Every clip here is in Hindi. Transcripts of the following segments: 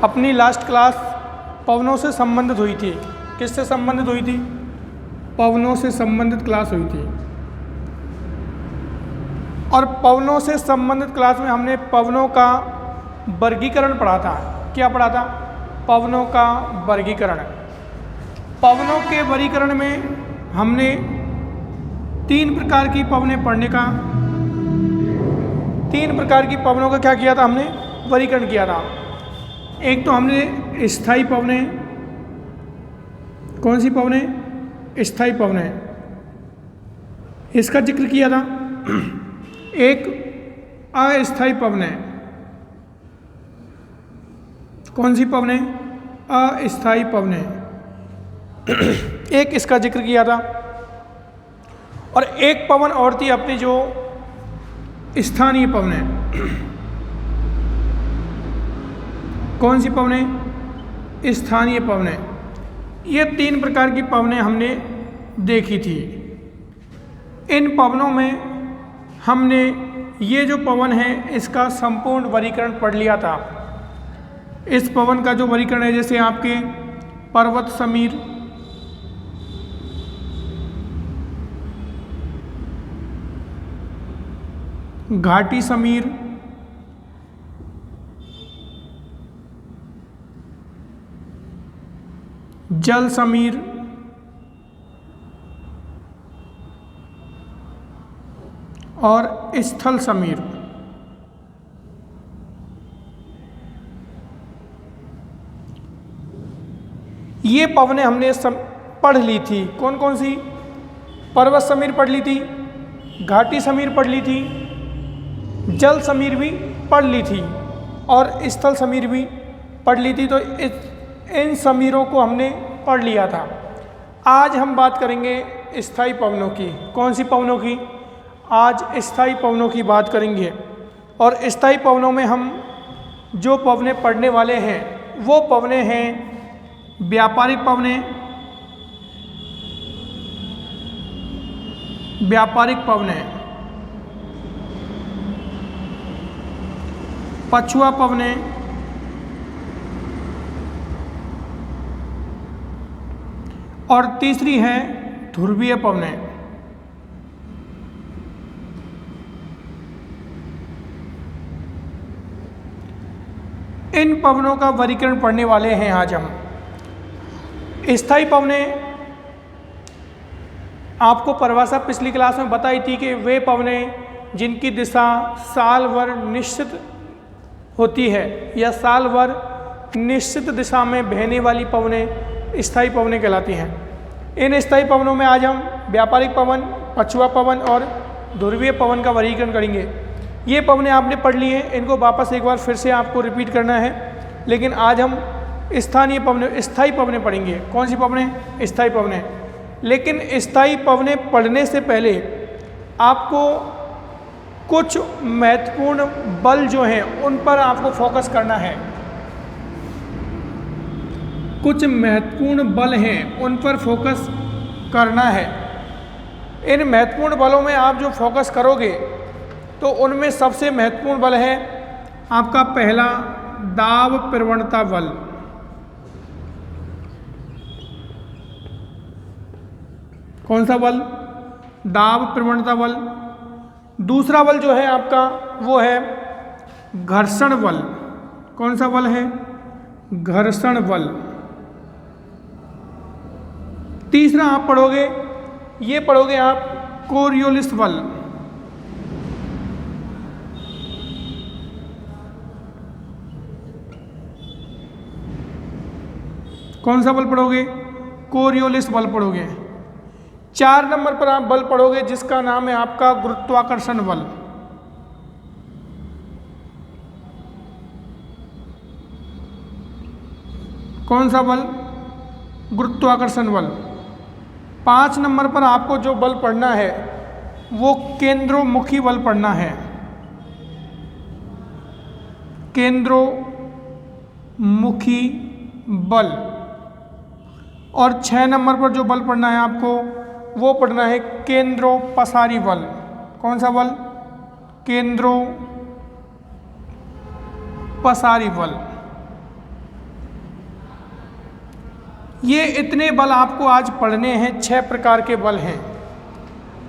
अपनी लास्ट क्लास पवनों से संबंधित हुई थी। किससे संबंधित हुई थी? पवनों से संबंधित क्लास हुई थी। और पवनों से संबंधित क्लास में हमने पवनों का वर्गीकरण पढ़ा था। क्या पढ़ा था? पवनों का वर्गीकरण। पवनों के वर्गीकरण में हमने 3 प्रकार की पवनें पढ़ने का 3 प्रकार की पवनों का क्या किया था? हमने वर्गीकरण किया था। एक तो हमने स्थायी पवनें, कौन सी पवनें? स्थायी पवनें, इसका जिक्र किया था। एक अस्थायी पवनें, कौन सी पवनें? अस्थायी पवनें, एक इसका जिक्र किया था। और एक पवन और थी अपनी जो स्थानीय पवनें। कौन सी पवनें? स्थानीय पवनें। ये 3 प्रकार की पवनें हमने देखी थी। इन पवनों में हमने ये जो पवन है इसका संपूर्ण वर्गीकरण पढ़ लिया था। इस पवन का जो वर्गीकरण है, जैसे आपके पर्वत समीर, घाटी समीर, जल समीर, और स्थल समीर। ये पवनें हमने पढ़ ली थी। कौन कौन सी? पर्वत समीर पढ़ ली थी, घाटी समीर पढ़ ली थी, जल समीर भी पढ़ ली थी, और स्थल समीर भी पढ़ ली थी। तो इन समीरों को हमने पढ़ लिया था। आज हम बात करेंगे स्थायी पवनों की। कौन सी पवनों की? आज स्थायी पवनों की बात करेंगे। और स्थायी पवनों में हम जो पवनें पढ़ने वाले हैं वो पवनें हैं व्यापारिक पवनें, पछुआ पवनें, और तीसरी है ध्रुवीय पवनें। इन पवनों का वर्गीकरण पढ़ने वाले हैं आज हम। स्थायी पवनें आपको परिभाषा पिछली क्लास में बताई थी कि वे पवनें जिनकी दिशा साल भर निश्चित होती है या साल भर निश्चित दिशा में बहने वाली पवनें स्थायी पवनें कहलाती हैं। इन स्थायी पवनों में आज हम व्यापारिक पवन, पछुआ पवन और ध्रुवीय पवन का वर्गीकरण करेंगे। ये पवनें आपने पढ़ ली हैं, इनको वापस एक बार फिर से आपको रिपीट करना है। लेकिन आज हम स्थानीय पवनें, स्थायी पवनें पढ़ेंगे। कौन सी पवनें? स्थायी पवनें। लेकिन स्थायी पवनें पढ़ने से पहले आपको कुछ महत्वपूर्ण बल जो हैं उन पर आपको फोकस करना है। कुछ महत्वपूर्ण बल हैं उन पर फोकस करना है। इन महत्वपूर्ण बलों में आप जो फोकस करोगे तो उनमें सबसे महत्वपूर्ण बल है आपका पहला दाब प्रवणता बल। कौन सा बल? दाब प्रवणता बल। दूसरा बल जो है आपका वो है घर्षण बल। कौन सा बल है? घर्षण बल। तीसरा आप पढ़ोगे, ये पढ़ोगे आप कोरियोलिस बल। कौन सा बल पढ़ोगे? कोरियोलिस बल पढ़ोगे। 4 नंबर पर आप बल पढ़ोगे जिसका नाम है आपका गुरुत्वाकर्षण बल। कौन सा बल? गुरुत्वाकर्षण बल। 5 नंबर पर आपको जो बल पढ़ना है वो केंद्रोमुखी बल पढ़ना है। केंद्रोमुखी बल। और 6 नंबर पर जो बल पढ़ना है आपको वो पढ़ना है केंद्रोपसारी बल। कौन सा बल? केंद्रोपसारी बल। ये इतने बल आपको आज पढ़ने हैं, 6 प्रकार के बल हैं।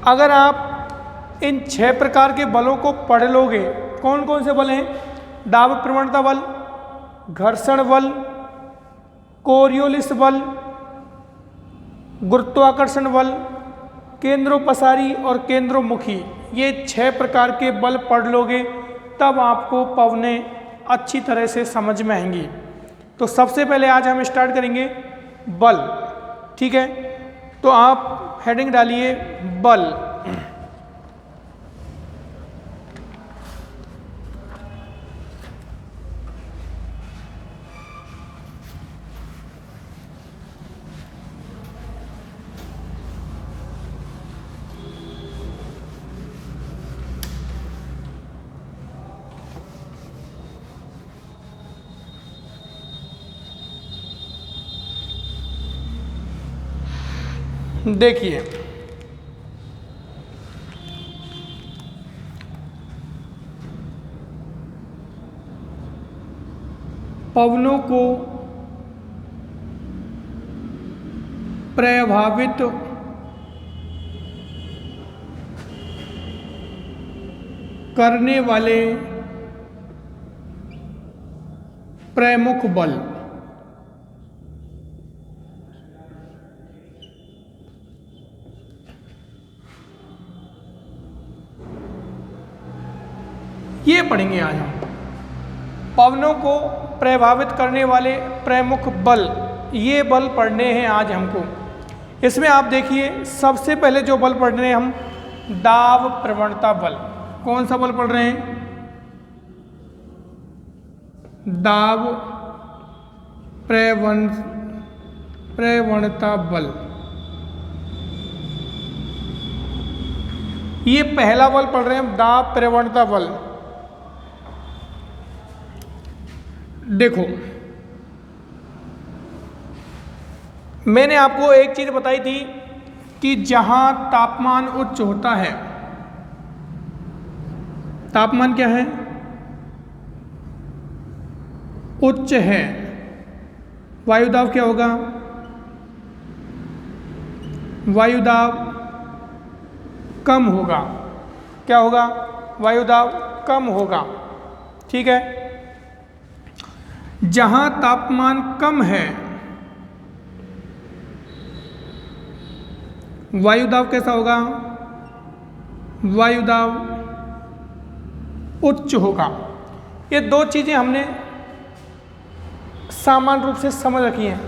अगर आप इन 6 प्रकार के बलों को पढ़ लोगे, कौन कौन से बल हैं? दाब प्रवणता बल, घर्षण बल, कोरियोलिस बल, गुरुत्वाकर्षण बल, केंद्रोपसारी और केंद्रोमुखी, ये 6 प्रकार के बल पढ़ लोगे तब आपको पवनें अच्छी तरह से समझ में आएंगी। तो सबसे पहले आज हम स्टार्ट करेंगे बल, ठीक है। तो आप हेडिंग डालिए बल। देखिए, पवनों को प्रभावित करने वाले प्रमुख बल, ये पढ़ेंगे आज हम। पवनों को प्रभावित करने वाले प्रमुख बल, ये बल पढ़ने हैं आज हमको। इसमें आप देखिए, सबसे पहले जो बल पढ़ रहे हैं हम, दाब प्रवणता बल। कौन सा बल पढ़ रहे हैं? दाब प्रवणता बल। ये पहला बल पढ़ रहे हैं हम, दाब प्रवणता बल। देखो, मैंने आपको एक चीज बताई थी कि जहां तापमान उच्च होता है, तापमान क्या है? उच्च है, वायुदाब क्या होगा? वायुदाब कम होगा। क्या होगा? वायुदाब कम होगा, ठीक है। जहां तापमान कम है, वायुदाब कैसा होगा? वायुदाब उच्च होगा। ये दो चीजें हमने सामान्य रूप से समझ रखी हैं।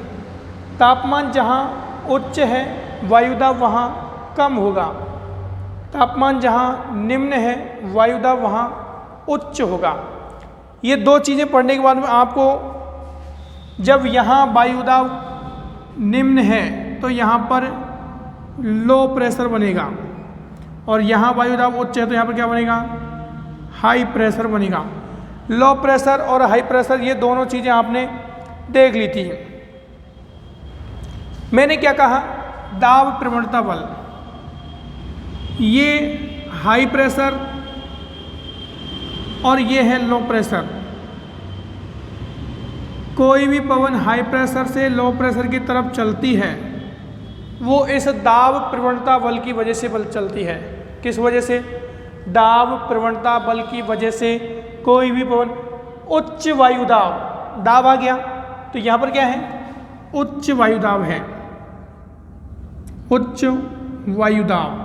तापमान जहां उच्च है, वायुदाब वहां कम होगा। तापमान जहां निम्न है, वायुदाब वहां उच्च होगा। ये दो चीज़ें पढ़ने के बाद में आपको, जब यहाँ वायुदाब निम्न है तो यहाँ पर लो प्रेशर बनेगा, और यहाँ वायुदाब उच्च है तो यहाँ पर क्या बनेगा? हाई प्रेशर बनेगा। लो प्रेशर और हाई प्रेशर, ये दोनों चीज़ें आपने देख ली थी। मैंने क्या कहा? दाब प्रवणता बल, ये हाई प्रेशर और ये है लो प्रेशर। कोई भी पवन हाई प्रेशर से लो प्रेशर की तरफ चलती है, वो इस दाब प्रवणता बल की वजह से बल चलती है। किस वजह से? दाब प्रवणता बल की वजह से कोई भी पवन, उच्च वायुदाब, दाब आ गया तो यहाँ पर क्या है? उच्च वायुदाब है, उच्च वायुदाब।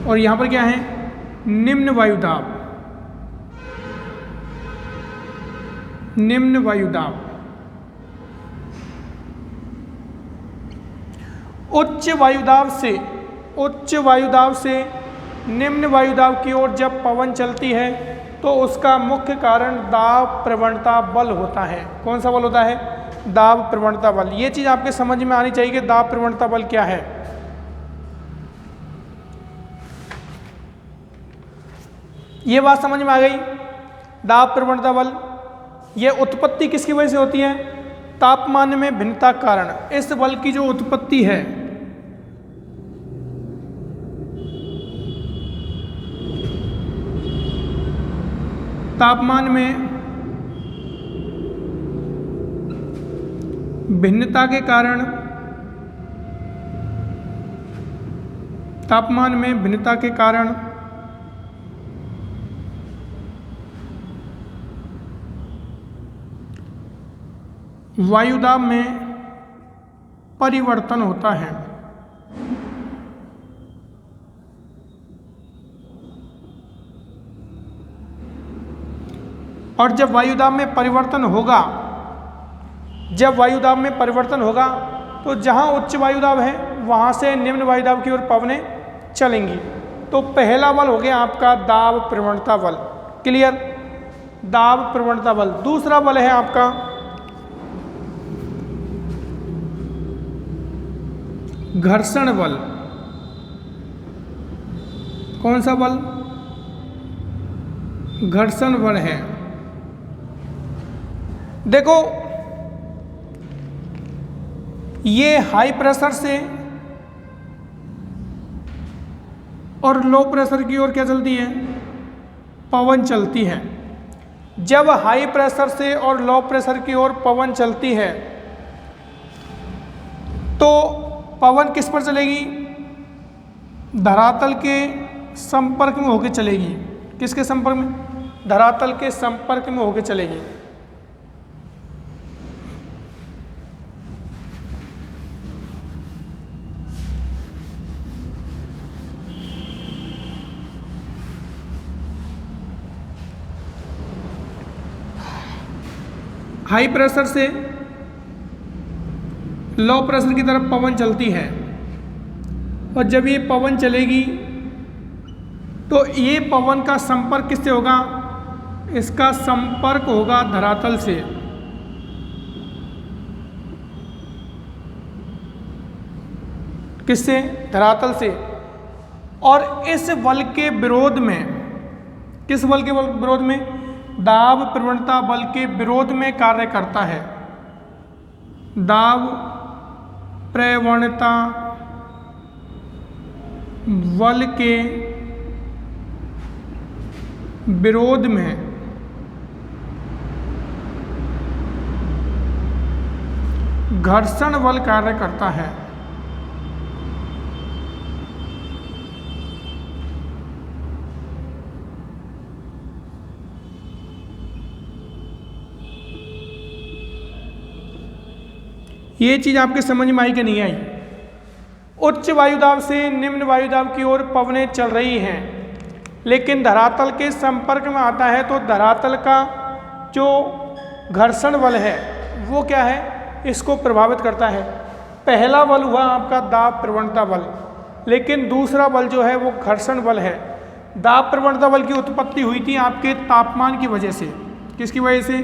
और यहाँ पर क्या है? निम्न वायुदाब, निम्न वायुदाब। उच्च वायुदाब से निम्न वायुदाब की ओर जब पवन चलती है तो उसका मुख्य कारण दाब प्रवणता बल होता है। कौन सा बल होता है? दाब प्रवणता बल। ये चीज़ आपके समझ में आनी चाहिए कि दाब प्रवणता बल क्या है। ये बात समझ में आ गई? दाब प्रवणता बल, यह उत्पत्ति किसकी वजह से होती है? तापमान में भिन्नता के कारण। इस बल की जो उत्पत्ति है, तापमान में भिन्नता के कारण, तापमान में भिन्नता के कारण वायुदाब में परिवर्तन होता है। और जब वायुदाब में परिवर्तन होगा, तो जहाँ उच्च वायुदाब है वहाँ से निम्न वायुदाब की ओर पवनें चलेंगी। तो पहला बल हो गया आपका दाब प्रवणता बल। क्लियर? दाब प्रवणता बल। दूसरा बल है आपका घर्षण बल। कौन सा बल? घर्षण बल है। देखो, ये हाई प्रेशर से और लो प्रेशर की ओर क्या चलती है? पवन चलती है। जब हाई प्रेशर से और लो प्रेशर की ओर पवन चलती है तो पवन किस पर चलेगी? धरातल के संपर्क में होकर चलेगी। किसके संपर्क में? धरातल के संपर्क में होकर चलेगी। हाई प्रेशर से लो प्रेशर की तरफ पवन चलती है और जब ये पवन चलेगी तो ये पवन का संपर्क किससे होगा? इसका संपर्क होगा धरातल से। किससे? धरातल से। और इस बल के विरोध में, किस बल के विरोध में? दाब प्रवणता बल के विरोध में कार्य करता है। दाब प्रवणता बल के विरोध में घर्षण बल कार्य करता है। ये चीज आपके समझ में आई कि नहीं आई? उच्च वायुदाब से निम्न वायुदाब की ओर पवनें चल रही हैं, लेकिन धरातल के संपर्क में आता है तो धरातल का जो घर्षण बल है वो क्या है? इसको प्रभावित करता है। पहला बल हुआ आपका दाब प्रवणता बल, लेकिन दूसरा बल जो है वो घर्षण बल है। दाब प्रवणता बल की उत्पत्ति हुई थी आपके तापमान की वजह से। किसकी वजह से?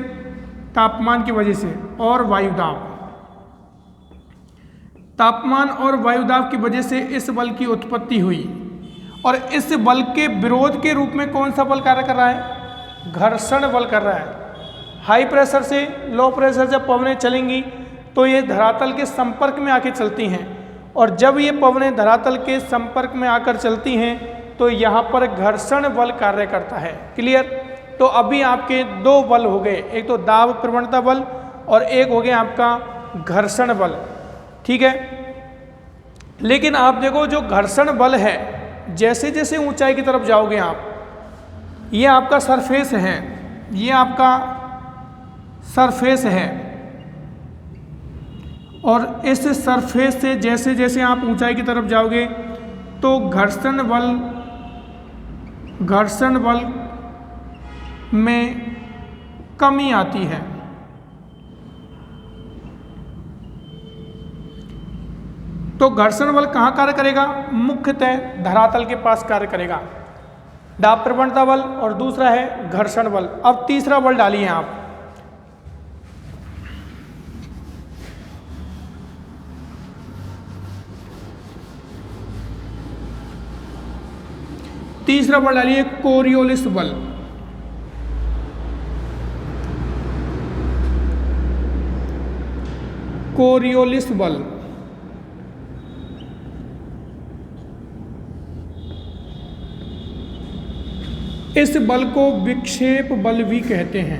तापमान की वजह से और वायुदाब। तापमान और वायुदाब की वजह से इस बल की उत्पत्ति हुई और इस बल के विरोध के रूप में कौन सा बल कार्य कर रहा है? घर्षण बल कर रहा है। हाई प्रेशर से लो प्रेशर जब पवनें चलेंगी तो ये धरातल के संपर्क में आके चलती हैं और जब ये पवनें धरातल के संपर्क में आकर चलती हैं तो यहाँ पर घर्षण बल कार्य करता है। क्लियर? तो अभी आपके दो बल हो गए, एक तो दाब प्रवणता बल और एक हो गया आपका घर्षण बल। ठीक है? लेकिन आप देखो, जो घर्षण बल है, जैसे जैसे ऊंचाई की तरफ जाओगे आप, ये आपका सरफेस है, ये आपका सरफेस है और इस सरफेस से जैसे जैसे आप ऊंचाई की तरफ जाओगे तो घर्षण बल में कमी आती है। तो घर्षण बल कहाँ कार्य करेगा? मुख्यतः धरातल के पास कार्य करेगा। दाब प्रवणता बल और दूसरा है घर्षण बल। अब तीसरा बल डालिए आप। तीसरा बल डालिए कोरियोलिस बल। कोरियोलिस बल। इस बल को विक्षेप बल भी कहते हैं।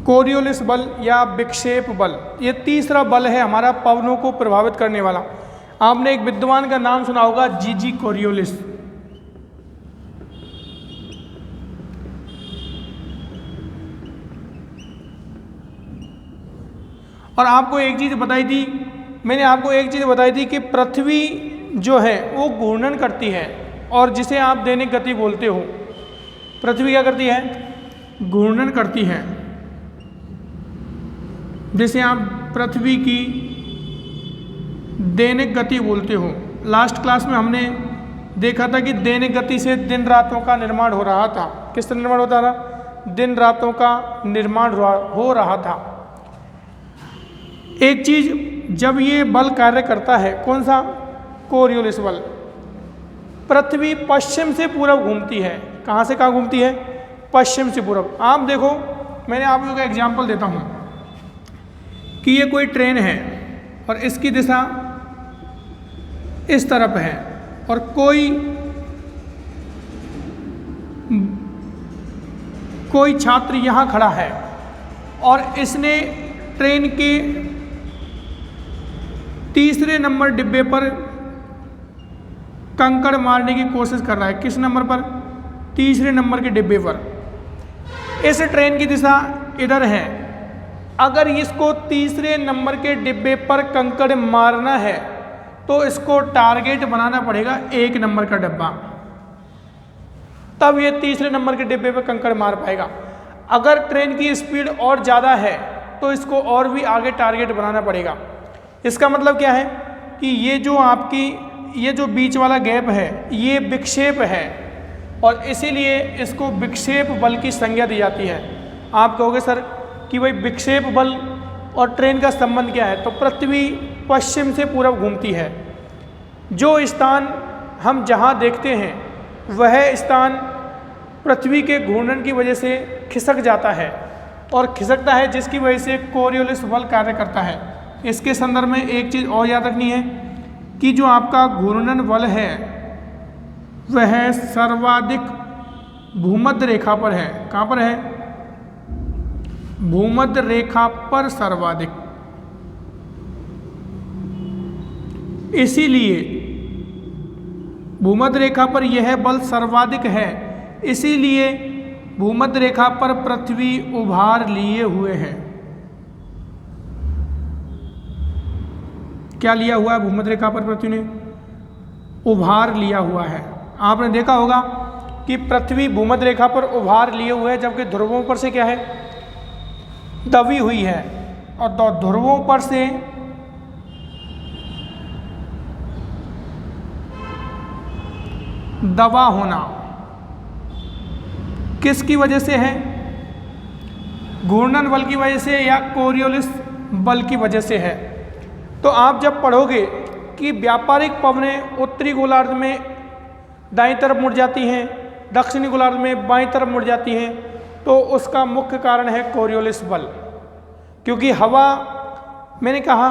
कोरियोलिस बल या विक्षेप बल, ये तीसरा बल है हमारा पवनों को प्रभावित करने वाला। आपने एक विद्वान का नाम सुना होगा, जीजी कोरियोलिस। और आपको एक चीज़ बताई थी, मैंने आपको एक चीज़ बताई थी कि पृथ्वी जो है वो घूर्णन करती है, और जिसे आप दैनिक गति बोलते हो, पृथ्वी क्या करती है? घूर्णन करती है। जिसे आप पृथ्वी की दैनिक गति बोलते हो। लास्ट क्लास में हमने देखा था कि दैनिक गति से दिन रातों का निर्माण हो रहा था। किस तरह निर्माण होता था? दिन रातों का निर्माण हो रहा था। एक चीज, जब ये बल कार्य करता है, कौन सा? कोरियोलिस बल, पृथ्वी पश्चिम से पूरब घूमती है। कहाँ से कहाँ घूमती है? पश्चिम से पूरब। आप देखो, मैंने आप लोगों को एग्जाम्पल देता हूँ कि ये कोई ट्रेन है और इसकी दिशा इस तरफ है, और कोई छात्र यहाँ खड़ा है और इसने ट्रेन के तीसरे नंबर डिब्बे पर कंकड़ मारने की कोशिश कर रहा है। किस नंबर पर? तीसरे नंबर के डिब्बे पर। इस ट्रेन की दिशा इधर है। अगर इसको तीसरे नंबर के डिब्बे पर कंकड़ मारना है तो इसको टारगेट बनाना पड़ेगा 1 नंबर का डिब्बा, तब ये तीसरे नंबर के डिब्बे पर कंकड़ मार पाएगा। अगर ट्रेन की स्पीड और ज़्यादा है तो इसको और भी आगे टारगेट बनाना पड़ेगा। इसका मतलब क्या है कि ये जो बीच वाला गैप है ये विक्षेप है, और इसीलिए इसको विक्षेप बल की संज्ञा दी जाती है। आप कहोगे सर कि भाई विक्षेप बल और ट्रेन का संबंध क्या है? तो पृथ्वी पश्चिम से पूरब घूमती है। जो स्थान हम जहाँ देखते हैं वह स्थान पृथ्वी के घूर्णन की वजह से खिसक जाता है, और खिसकता है जिसकी वजह से कोरियोलिस बल कार्य करता है। इसके संदर्भ में एक चीज़ और याद रखनी है कि जो आपका घूर्णन बल है वह सर्वाधिक भूमध्य रेखा पर है। कहाँ पर है? भूमध्य रेखा पर सर्वाधिक। इसीलिए भूमध्य रेखा पर यह बल सर्वाधिक है, इसीलिए भूमध्य रेखा पर पृथ्वी उभार लिए हुए है। क्या लिया हुआ है? भूमध्य रेखा पर पृथ्वी ने उभार लिया हुआ है। आपने देखा होगा कि पृथ्वी भूमध्य रेखा पर उभार लिए हुए है, जबकि ध्रुवों पर से क्या है? दबी हुई है। और ध्रुवों पर से दबा होना किसकी वजह से है? घूर्णन बल की वजह से या कोरियोलिस बल की वजह से है। तो आप जब पढ़ोगे कि व्यापारिक पवनें उत्तरी गोलार्ध में दाईं तरफ मुड़ जाती हैं, दक्षिणी गोलार्ध में बाईं तरफ मुड़ जाती हैं, तो उसका मुख्य कारण है कोरियोलिस बल। क्योंकि हवा, मैंने कहा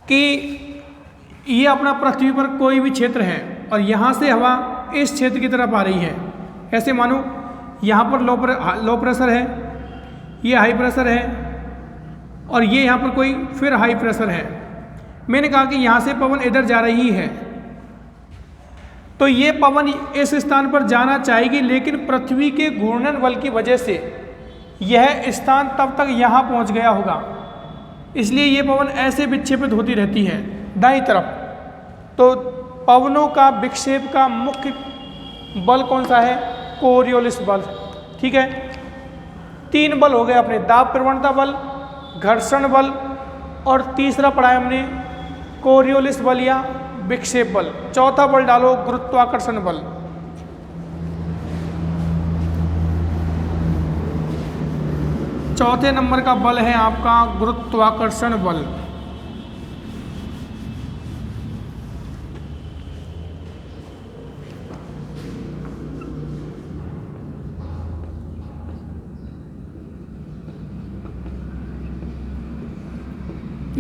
कि ये अपना पृथ्वी पर कोई भी क्षेत्र है और यहाँ से हवा इस क्षेत्र की तरफ आ रही है। ऐसे मानो यहाँ पर लो प्रेशर है, ये हाई प्रेशर है, और ये यहाँ पर कोई फिर हाई प्रेशर है। मैंने कहा कि यहाँ से पवन इधर जा रही है, तो ये पवन इस स्थान पर जाना चाहेगी, लेकिन पृथ्वी के घूर्णन बल की वजह से यह स्थान तब तक यहाँ पहुँच गया होगा, इसलिए ये पवन ऐसे विक्षेपित होती रहती है दाईं तरफ। तो पवनों का विक्षेप का मुख्य बल कौन सा है? कोरियोलिस बल। ठीक है, 3 बल हो गए अपने, दाब प्रवणता बल, घर्षण बल, और तीसरा पढ़ा है हमने कोरियोलिस बल या विक्षेप बल। चौथा बल डालो, गुरुत्वाकर्षण बल। चौथे नंबर का बल है आपका गुरुत्वाकर्षण बल।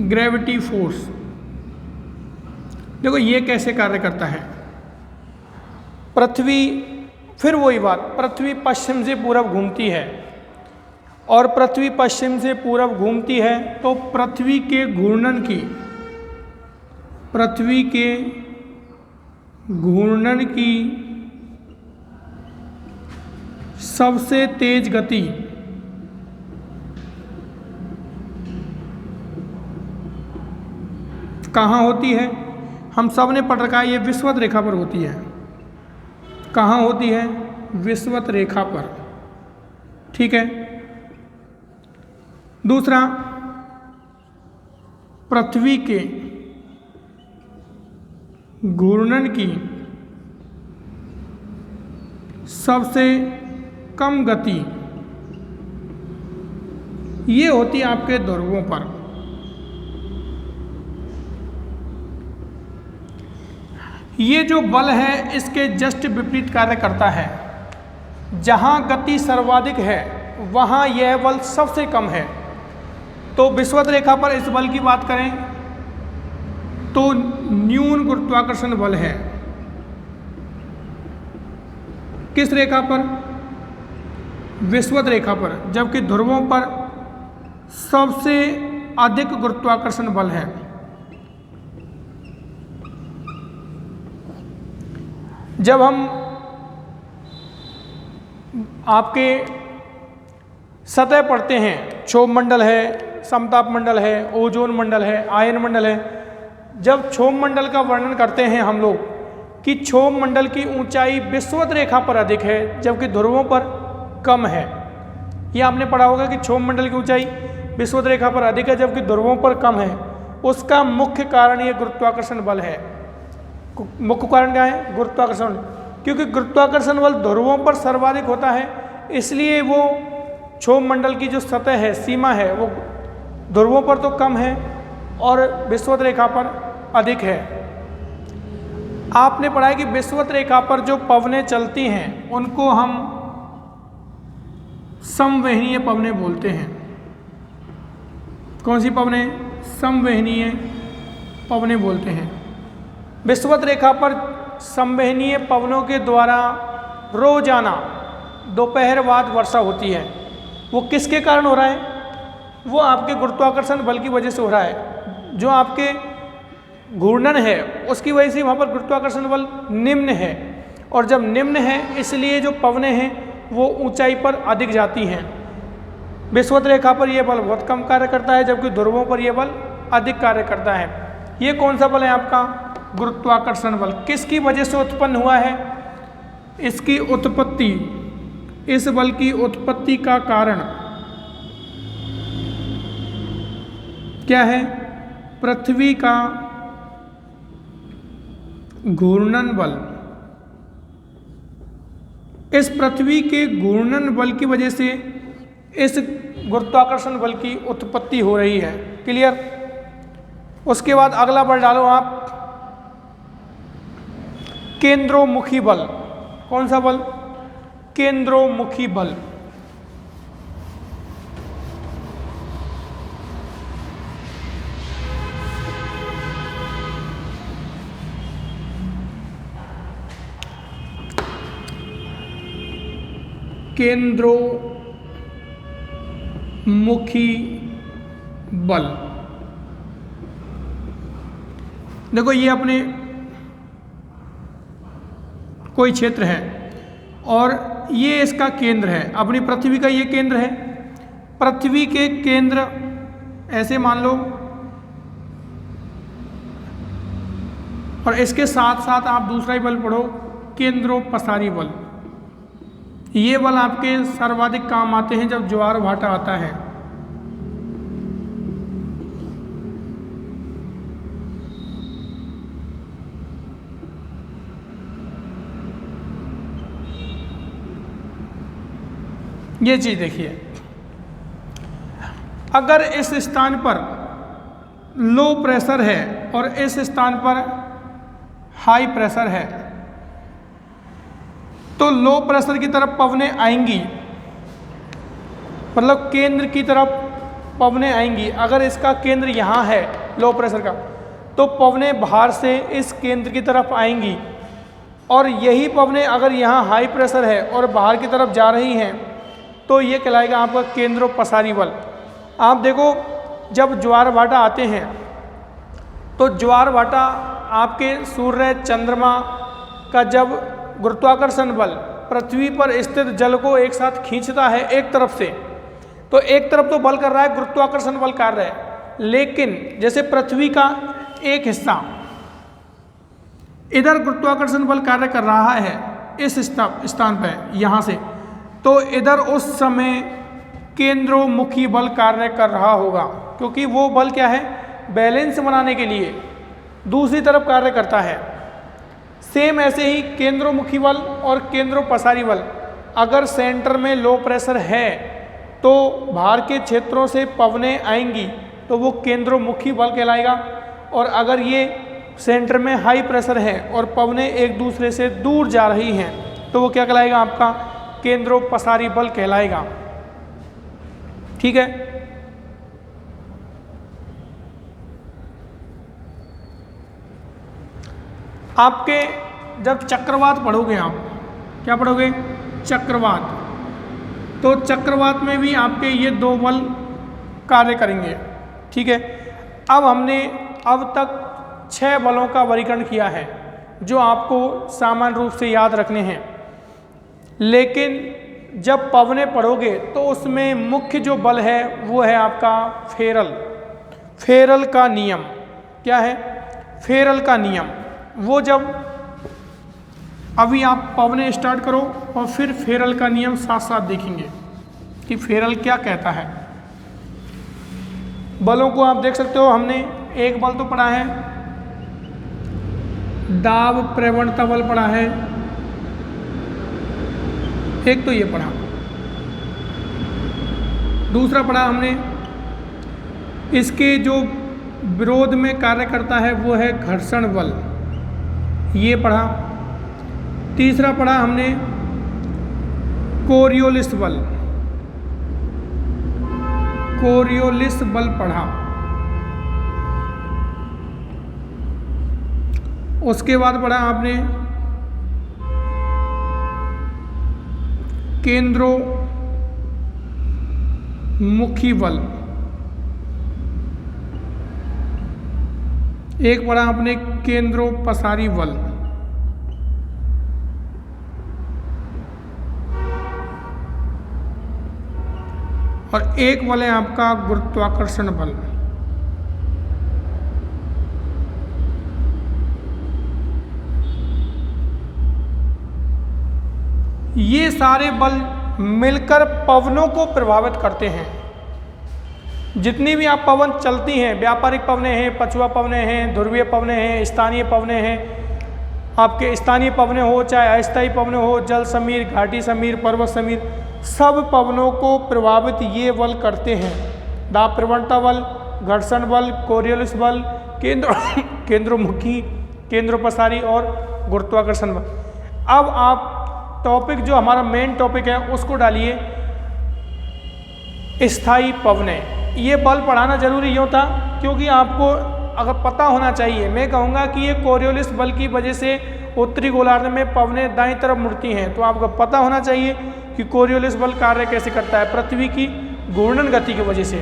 Gravity force. देखो ये कैसे कार्य करता है। पृथ्वी, फिर वही बात, पृथ्वी पश्चिम से पूरब घूमती है और पृथ्वी पश्चिम से पूरब घूमती है, तो पृथ्वी के घूर्णन की सबसे तेज गति कहाँ होती है? हम सब ने पढ़ रखा है, ये विषुवत रेखा पर होती है। कहाँ होती है? विषुवत रेखा पर। ठीक है। दूसरा, पृथ्वी के घूर्णन की सबसे कम गति ये होती है आपके ध्रुवों पर। ये जो बल है इसके जस्ट विपरीत कार्य करता है। जहाँ गति सर्वाधिक है वहाँ यह बल सबसे कम है। तो विषुवत रेखा पर इस बल की बात करें तो न्यून गुरुत्वाकर्षण बल है। किस रेखा पर? विषुवत रेखा पर। जबकि ध्रुवों पर सबसे अधिक गुरुत्वाकर्षण बल है। जब हम आपके सतह पढ़ते हैं, क्षोभ मंडल है, समताप मंडल है, ओजोन मंडल है, आयन मंडल है, जब क्षोभ मंडल का वर्णन करते हैं हम लोग कि क्षोभ मंडल की ऊंचाई विषुवत रेखा पर अधिक है जबकि ध्रुवों पर कम है। ये आपने पढ़ा होगा कि क्षोभ मंडल की ऊंचाई विषुवत रेखा पर अधिक है जबकि ध्रुवों पर कम है। उसका मुख्य कारण ये गुरुत्वाकर्षण बल है। मुख्य कारण क्या है? गुरुत्वाकर्षण। क्योंकि गुरुत्वाकर्षण बल ध्रुवों पर सर्वाधिक होता है, इसलिए वो क्षोभ मंडल की जो सतह है, सीमा है, वो ध्रुवों पर तो कम है और विषुवत रेखा पर अधिक है। आपने पढ़ा है कि विषुवत रेखा पर जो पवनें चलती हैं उनको हम समवहनीय पवनें बोलते हैं। कौन सी पवनें? समवहनीय पवनें बोलते हैं। विषुवत रेखा पर समवहनीय पवनों के द्वारा रोजाना दोपहर बाद वर्षा होती है। वो किसके कारण हो रहा है? वो आपके गुरुत्वाकर्षण बल की वजह से हो रहा है। जो आपके घूर्णन है उसकी वजह से वहाँ पर गुरुत्वाकर्षण बल निम्न है, और जब निम्न है इसलिए जो पवनें हैं वो ऊंचाई पर अधिक जाती हैं। विषुवत रेखा पर यह बल बहुत कम कार्य करता है जबकि ध्रुवों पर यह बल अधिक कार्य करता है। ये कौन सा बल है आपका? गुरुत्वाकर्षण बल। किसकी वजह से उत्पन्न हुआ है? इसकी उत्पत्ति, इस बल की उत्पत्ति का कारण क्या है? पृथ्वी का घूर्णन बल। इस पृथ्वी के घूर्णन बल की वजह से इस गुरुत्वाकर्षण बल की उत्पत्ति हो रही है। क्लियर? उसके बाद अगला बल डालो आप, केंद्रोमुखी बल। कौन सा बल? केंद्रोमुखी बल। केंद्रोमुखी बल। देखो ये अपने कोई क्षेत्र है और ये इसका केंद्र है। अपनी पृथ्वी का ये केंद्र है। पृथ्वी के केंद्र ऐसे मान लो, और इसके साथ साथ आप दूसरा ही बल पढ़ो, केंद्रोपसारी बल। ये बल आपके सर्वाधिक काम आते हैं जब ज्वार भाटा आता है। ये चीज देखिए, अगर इस स्थान पर लो प्रेशर है और इस स्थान पर हाई प्रेशर है तो लो प्रेशर की तरफ पवनें आएंगी, मतलब केंद्र की तरफ पवनें आएंगी। अगर इसका केंद्र यहाँ है लो प्रेशर का, तो पवनें बाहर से इस केंद्र की तरफ आएंगी, और यही पवनें अगर यहाँ हाई प्रेशर है और बाहर की तरफ जा रही हैं तो तो ये कहलाएगा आपका केंद्रोपसारी बल। आप देखो जब ज्वार भाटा आते हैं तो ज्वार भाटा आपके सूर्य चंद्रमा का जब गुरुत्वाकर्षण बल पृथ्वी पर स्थित जल को एक साथ खींचता है एक तरफ से, तो एक तरफ तो बल कर रहा है, गुरुत्वाकर्षण बल कार्य है, लेकिन जैसे पृथ्वी का एक हिस्सा इधर गुरुत्वाकर्षण बल कार्य कर रहा है इस स्थान पर यहाँ से, तो इधर उस समय केंद्रोमुखी बल कार्य कर रहा होगा, क्योंकि वो बल क्या है, बैलेंस बनाने के लिए दूसरी तरफ कार्य करता है। सेम ऐसे ही केंद्रोमुखी बल और केंद्रोपसारी बल, अगर सेंटर में लो प्रेशर है तो बाहर के क्षेत्रों से पवनें आएंगी तो वो केंद्रोमुखी बल कहलाएगा, और अगर ये सेंटर में हाई प्रेशर है और पवनें एक दूसरे से दूर जा रही हैं तो वो क्या कहलाएगा, आपका केंद्रोपसारी बल कहलाएगा। ठीक है। आपके जब चक्रवात पढ़ोगे, आप क्या पढ़ोगे, चक्रवात, तो चक्रवात में भी आपके ये दो बल कार्य करेंगे। ठीक है। अब हमने अब तक 6 बलों का वर्गीकरण किया है जो आपको सामान्य रूप से याद रखने हैं, लेकिन जब पवनें पढ़ोगे तो उसमें मुख्य जो बल है वो है आपका फेरल का नियम। क्या है, फेरल का नियम। वो जब अभी आप पवनें स्टार्ट करो और फिर फेरल का नियम साथ साथ देखेंगे कि फेरल क्या कहता है। बलों को आप देख सकते हो, हमने एक बल तो पढ़ा है, दाब प्रवणता बल पढ़ा है, एक तो ये पढ़ा, दूसरा पढ़ा हमने इसके जो विरोध में कार्य करता है वो है घर्षण बल, ये पढ़ा। तीसरा पढ़ा हमने कोरियोलिस बल पढ़ा। उसके बाद पढ़ा आपने केंद्रोमुखी बल, एक पढ़ा आपने केंद्रोपसारी बल, और एक बल है आपका गुरुत्वाकर्षण बल। ये सारे बल मिलकर पवनों को प्रभावित करते हैं। जितनी भी आप पवन चलती हैं, व्यापारिक पवनें हैं, पछुआ पवनें हैं, ध्रुवीय पवनें हैं, स्थानीय पवनें हैं, आपके स्थानीय पवनें हो चाहे अस्थायी पवनें हो, जल समीर, घाटी समीर, पर्वत समीर, सब पवनों को प्रभावित ये बल करते हैं। दाब प्रवणता बल, घर्षण बल, कोरियोलिस बल, केंद्रोमुखी, केंद्रोपसारी और गुरुत्वाकर्षण बल। अब आप टॉपिक जो हमारा मेन टॉपिक है उसको डालिए, स्थायी पवनें। ये बल पढ़ाना जरूरी यूँ था क्योंकि आपको अगर पता होना चाहिए। मैं कहूँगा कि ये कोरियोलिस बल की वजह से उत्तरी गोलार्ध में पवनें दाईं तरफ मुड़ती हैं, तो आपको पता होना चाहिए कि कोरियोलिस बल कार्य कैसे करता है, पृथ्वी की घूर्णन गति की वजह से।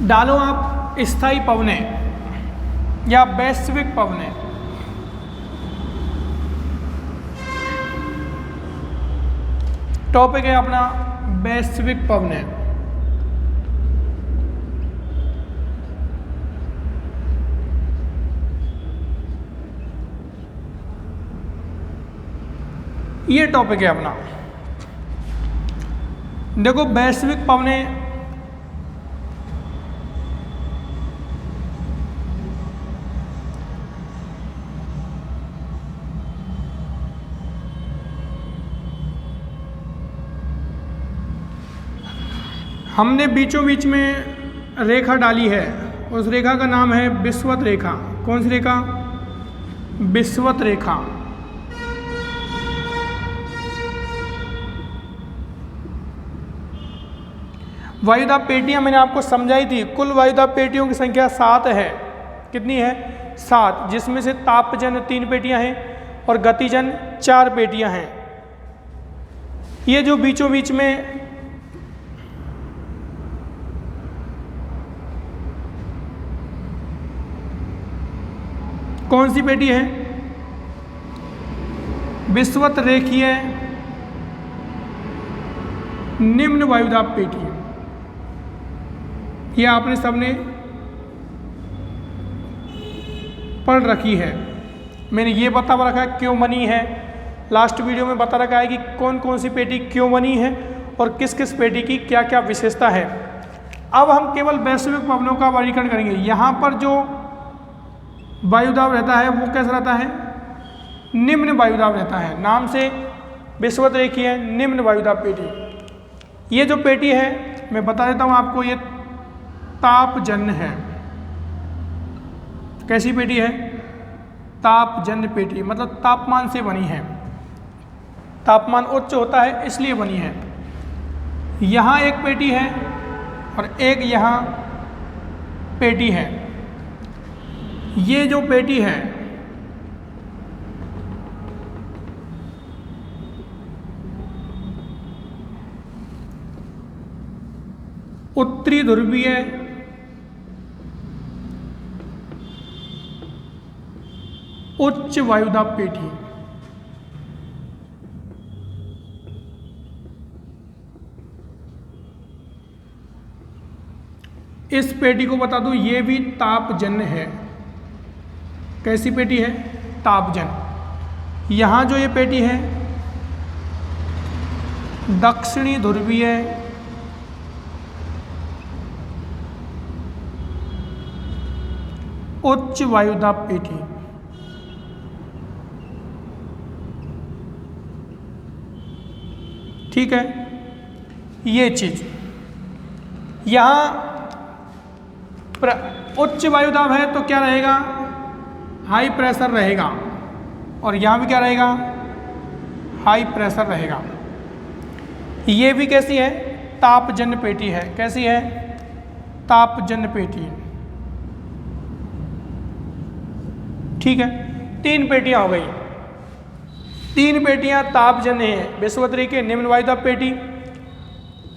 डालो आप स्थायी पवनें या वैश्विक पवनें। टॉपिक है अपना वैश्विक पवनें। ये टॉपिक है अपना। देखो वैश्विक पवनें हमने बीचों बीच में रेखा डाली है, उस रेखा का नाम है विषुवत रेखा। कौन सी रेखा? विषुवत रेखा। वायुदाब पेटियां मैंने आपको समझाई थी। कुल वायुदाब पेटियों की संख्या 7 है। कितनी है? 7, जिसमें से तापजन 3 पेटियां हैं और गतिजन 4 पेटियां हैं। ये जो बीचों बीच में कौन सी पेटी है? विषुवत रेखीय निम्न वायुदाब पेटी। ये आपने सबने पढ़ रखी है। मैंने ये बता रखा है क्यों बनी है, लास्ट वीडियो में बता रखा है कि कौन कौन सी पेटी क्यों बनी है और किस किस पेटी की क्या क्या विशेषता है। अब हम केवल वैश्विक पवनों का वर्गीकरण करेंगे। यहाँ पर जो वायुदाब रहता है वो कैसा रहता है? निम्न वायुदाब रहता है। नाम से विषुवत रेखीय निम्न वायुदाब पेटी। ये जो पेटी है मैं बता देता हूँ आपको, ये तापजन्य है। कैसी पेटी है? तापजन्य पेटी, मतलब तापमान से बनी है। तापमान उच्च होता है इसलिए बनी है। यहाँ एक पेटी है और एक यहाँ पेटी है। ये जो पेटी है उत्तरी ध्रुवीय उच्च वायुदाब पेटी। इस पेटी को बता दूं ये भी तापजन्य है। कैसी पेटी है? तापजन्य। यहाँ जो ये पेटी है दक्षिणी ध्रुवीय उच्च वायुदाब पेटी। ठीक है, ये चीज यहाँ उच्च वायुदाब है तो क्या रहेगा? हाई प्रेशर रहेगा। और यहाँ भी क्या रहेगा? हाई प्रेशर रहेगा। ये भी कैसी है? तापजन्य पेटी है। कैसी है? तापजन्य पेटी। ठीक है, 3 पेटियां हो गई। 3 पेटियां तापजन्य हैं। विषुवत रेखीय निम्न वायुदाब पेटी,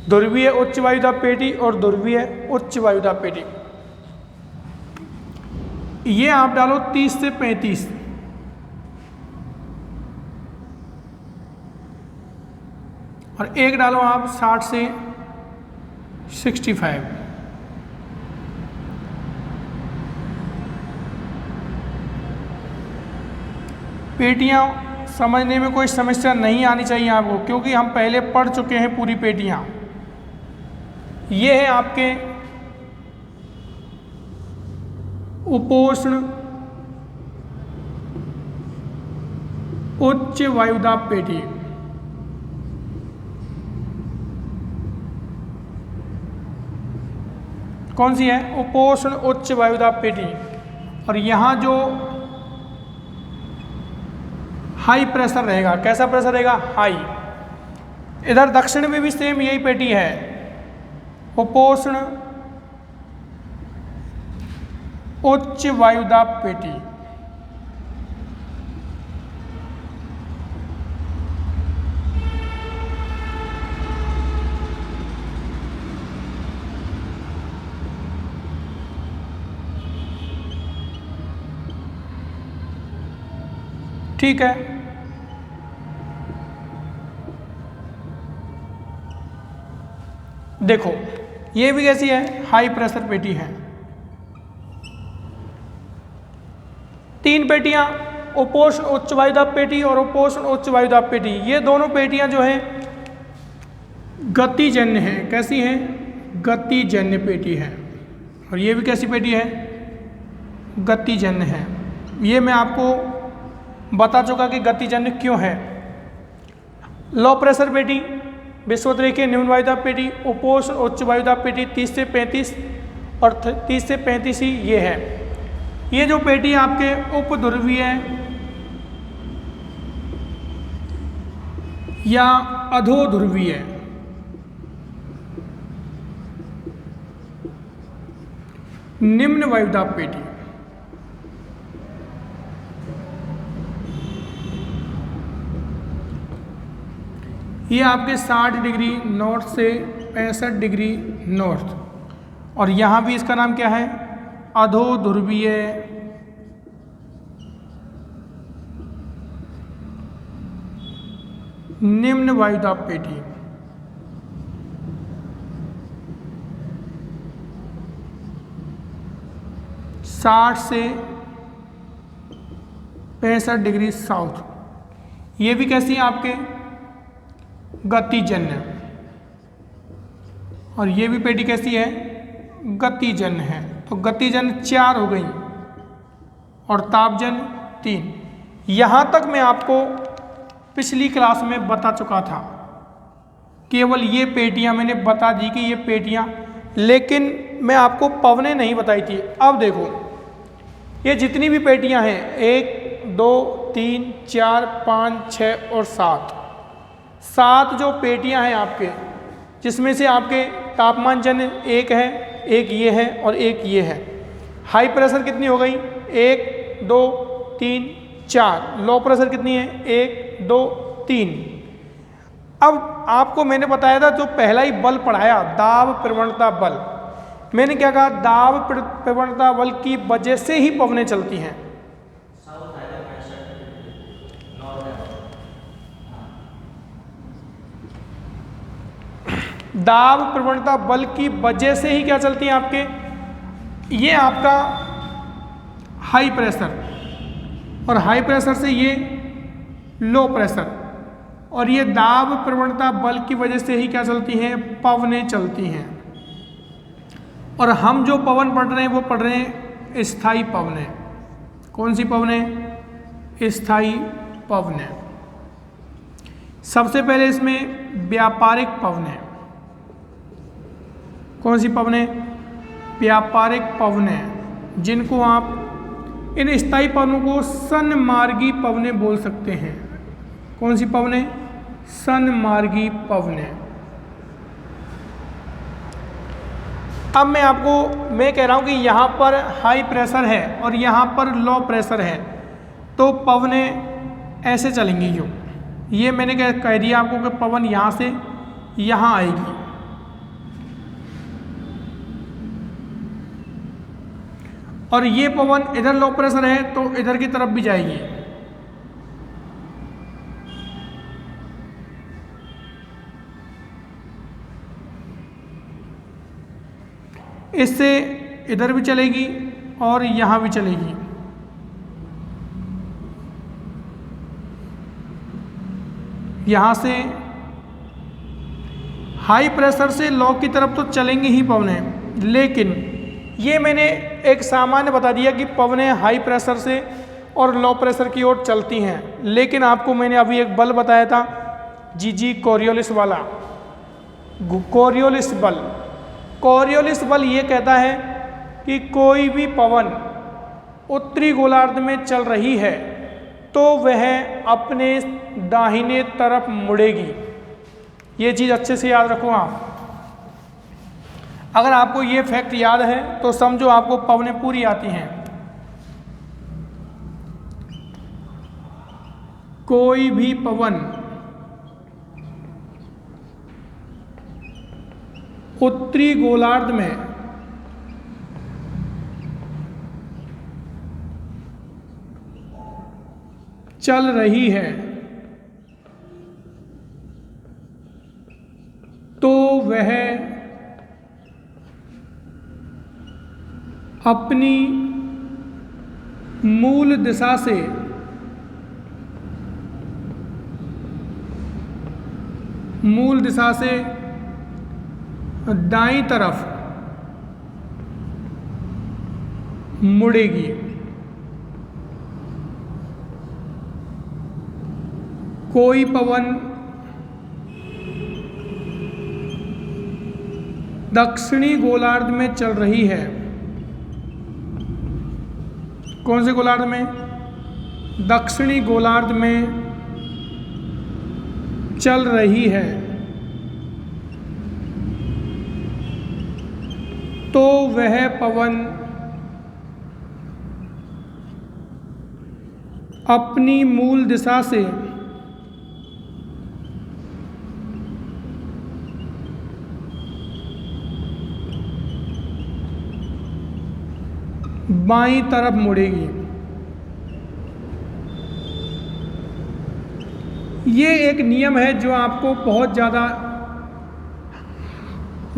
ध्रुवीय उच्च वायुदाब पेटी और ध्रुवीय उच्च वायुदाब पेटी। ये आप डालो 30 से 35। और एक डालो आप 60 से 65। पेटियां समझने में कोई समस्या नहीं आनी चाहिए आपको, क्योंकि हम पहले पढ़ चुके हैं पूरी पेटियां। ये है आपके उपोष्ण उच्च वायुदाब पेटी। कौन सी है? उपोष्ण उच्च वायुदाब पेटी। और यहाँ जो हाई प्रेशर रहेगा, कैसा प्रेशर रहेगा? हाई। इधर दक्षिण में भी सेम यही पेटी है, उपोष्ण उच्च वायुदाब पेटी। ठीक है, देखो ये भी कैसी है? हाई प्रेशर पेटी है। 3 पेटियां, उपोष्ण उच्च वायुदाब पेटी और उपोष्ण उच्च वायुदाब पेटी। ये दोनों पेटियां जो हैं गतिजन्य हैं। कैसी हैं? गतिजन्य पेटी है। और ये भी कैसी पेटी है? गतिजन्य है। ये मैं आपको बता चुका कि गतिजन्य क्यों है। लो प्रेशर पेटी, विषुवत रेखीय निम्न वायुदाब पेटी, उपोष्ण उच्च वायुदाब पेटी 30 से 35 और 30 से 35 ही ये है। ये जो पेटी आपके उपध्रुवीय या अधोध्रुवीय निम्न वायुदाब पेटी। ये आपके 60 डिग्री नॉर्थ से 65 डिग्री नॉर्थ, और यहाँ भी इसका नाम क्या है, अधो ध्रुवीय निम्न वायुदाब पेटी। साठ से 65 डिग्री साउथ। ये भी कैसी है आपके, गतिजन्य, और ये भी पेटी कैसी है, गतिजन्य है। तो गतिजन्य 4 हो गई और तापजन्य 3। यहाँ तक मैं आपको पिछली क्लास में बता चुका था, केवल ये पेटियाँ मैंने बता दी कि ये पेटियाँ, लेकिन मैं आपको पवनें नहीं बताई थी। अब देखो ये जितनी भी पेटियाँ हैं, 1 2 3 4 5 6 और 7 जो पेटियाँ हैं आपके, जिसमें से आपके तापमान जन्य एक है, एक ये है और एक ये है। हाई प्रेशर कितनी हो गई, 1 2 3 4। लो प्रेशर कितनी है, 1 2 3। अब आपको मैंने बताया था जो पहला ही बल पढ़ाया, दाब प्रवणता बल, मैंने क्या कहा, दाब प्रवणता बल की वजह से ही पवनें चलती हैं। दाब प्रवणता बल की वजह से ही क्या चलती हैं आपके, ये आपका हाई प्रेशर, और हाई प्रेशर से ये लो प्रेशर, और ये दाब प्रवणता बल की वजह से ही क्या चलती हैं, पवनें चलती हैं। और हम जो पवन पढ़ रहे हैं वो पढ़ रहे हैं स्थायी पवनें। कौन सी पवनें, स्थायी पवनें। सबसे पहले इसमें व्यापारिक पवनें। कौन सी पवनें, व्यापारिक पवनें, जिनको आप इन स्थायी पवनों को सन्मार्गी पवनें बोल सकते हैं। कौन सी पवनें, सन्मार्गी पवनें। अब मैं कह रहा हूं कि यहाँ पर हाई प्रेशर है और यहाँ पर लो प्रेशर है, तो पवनें ऐसे चलेंगी। जो ये मैंने कह दिया आपको कि पवन यहाँ से यहाँ आएगी, और ये पवन इधर लो प्रेशर है तो इधर की तरफ भी जाएगी। इससे इधर भी चलेगी और यहाँ भी चलेगी। यहाँ से हाई प्रेशर से लो की तरफ तो चलेंगे ही पवनें, लेकिन ये मैंने एक सामान्य बता दिया कि पवनें हाई प्रेशर से और लो प्रेशर की ओर चलती हैं। लेकिन आपको मैंने अभी एक बल बताया था, जी कोरियोलिस वाला, कोरियोलिस बल। कोरियोलिस बल ये कहता है कि कोई भी पवन उत्तरी गोलार्ध में चल रही है तो वह अपने दाहिने तरफ मुड़ेगी। ये चीज़ अच्छे से याद रखो आप। अगर आपको ये फैक्ट याद है तो समझो आपको पवनें पूरी आती हैं। कोई भी पवन उत्तरी गोलार्ध में चल रही है तो वह अपनी मूल दिशा से दाईं तरफ मुड़ेगी। कोई पवन दक्षिणी गोलार्ध में चल रही है। कौन से गोलार्ध में? दक्षिणी गोलार्ध में चल रही है तो वह पवन अपनी मूल दिशा से बाईं तरफ मुड़ेगी। ये एक नियम है जो आपको बहुत ज़्यादा,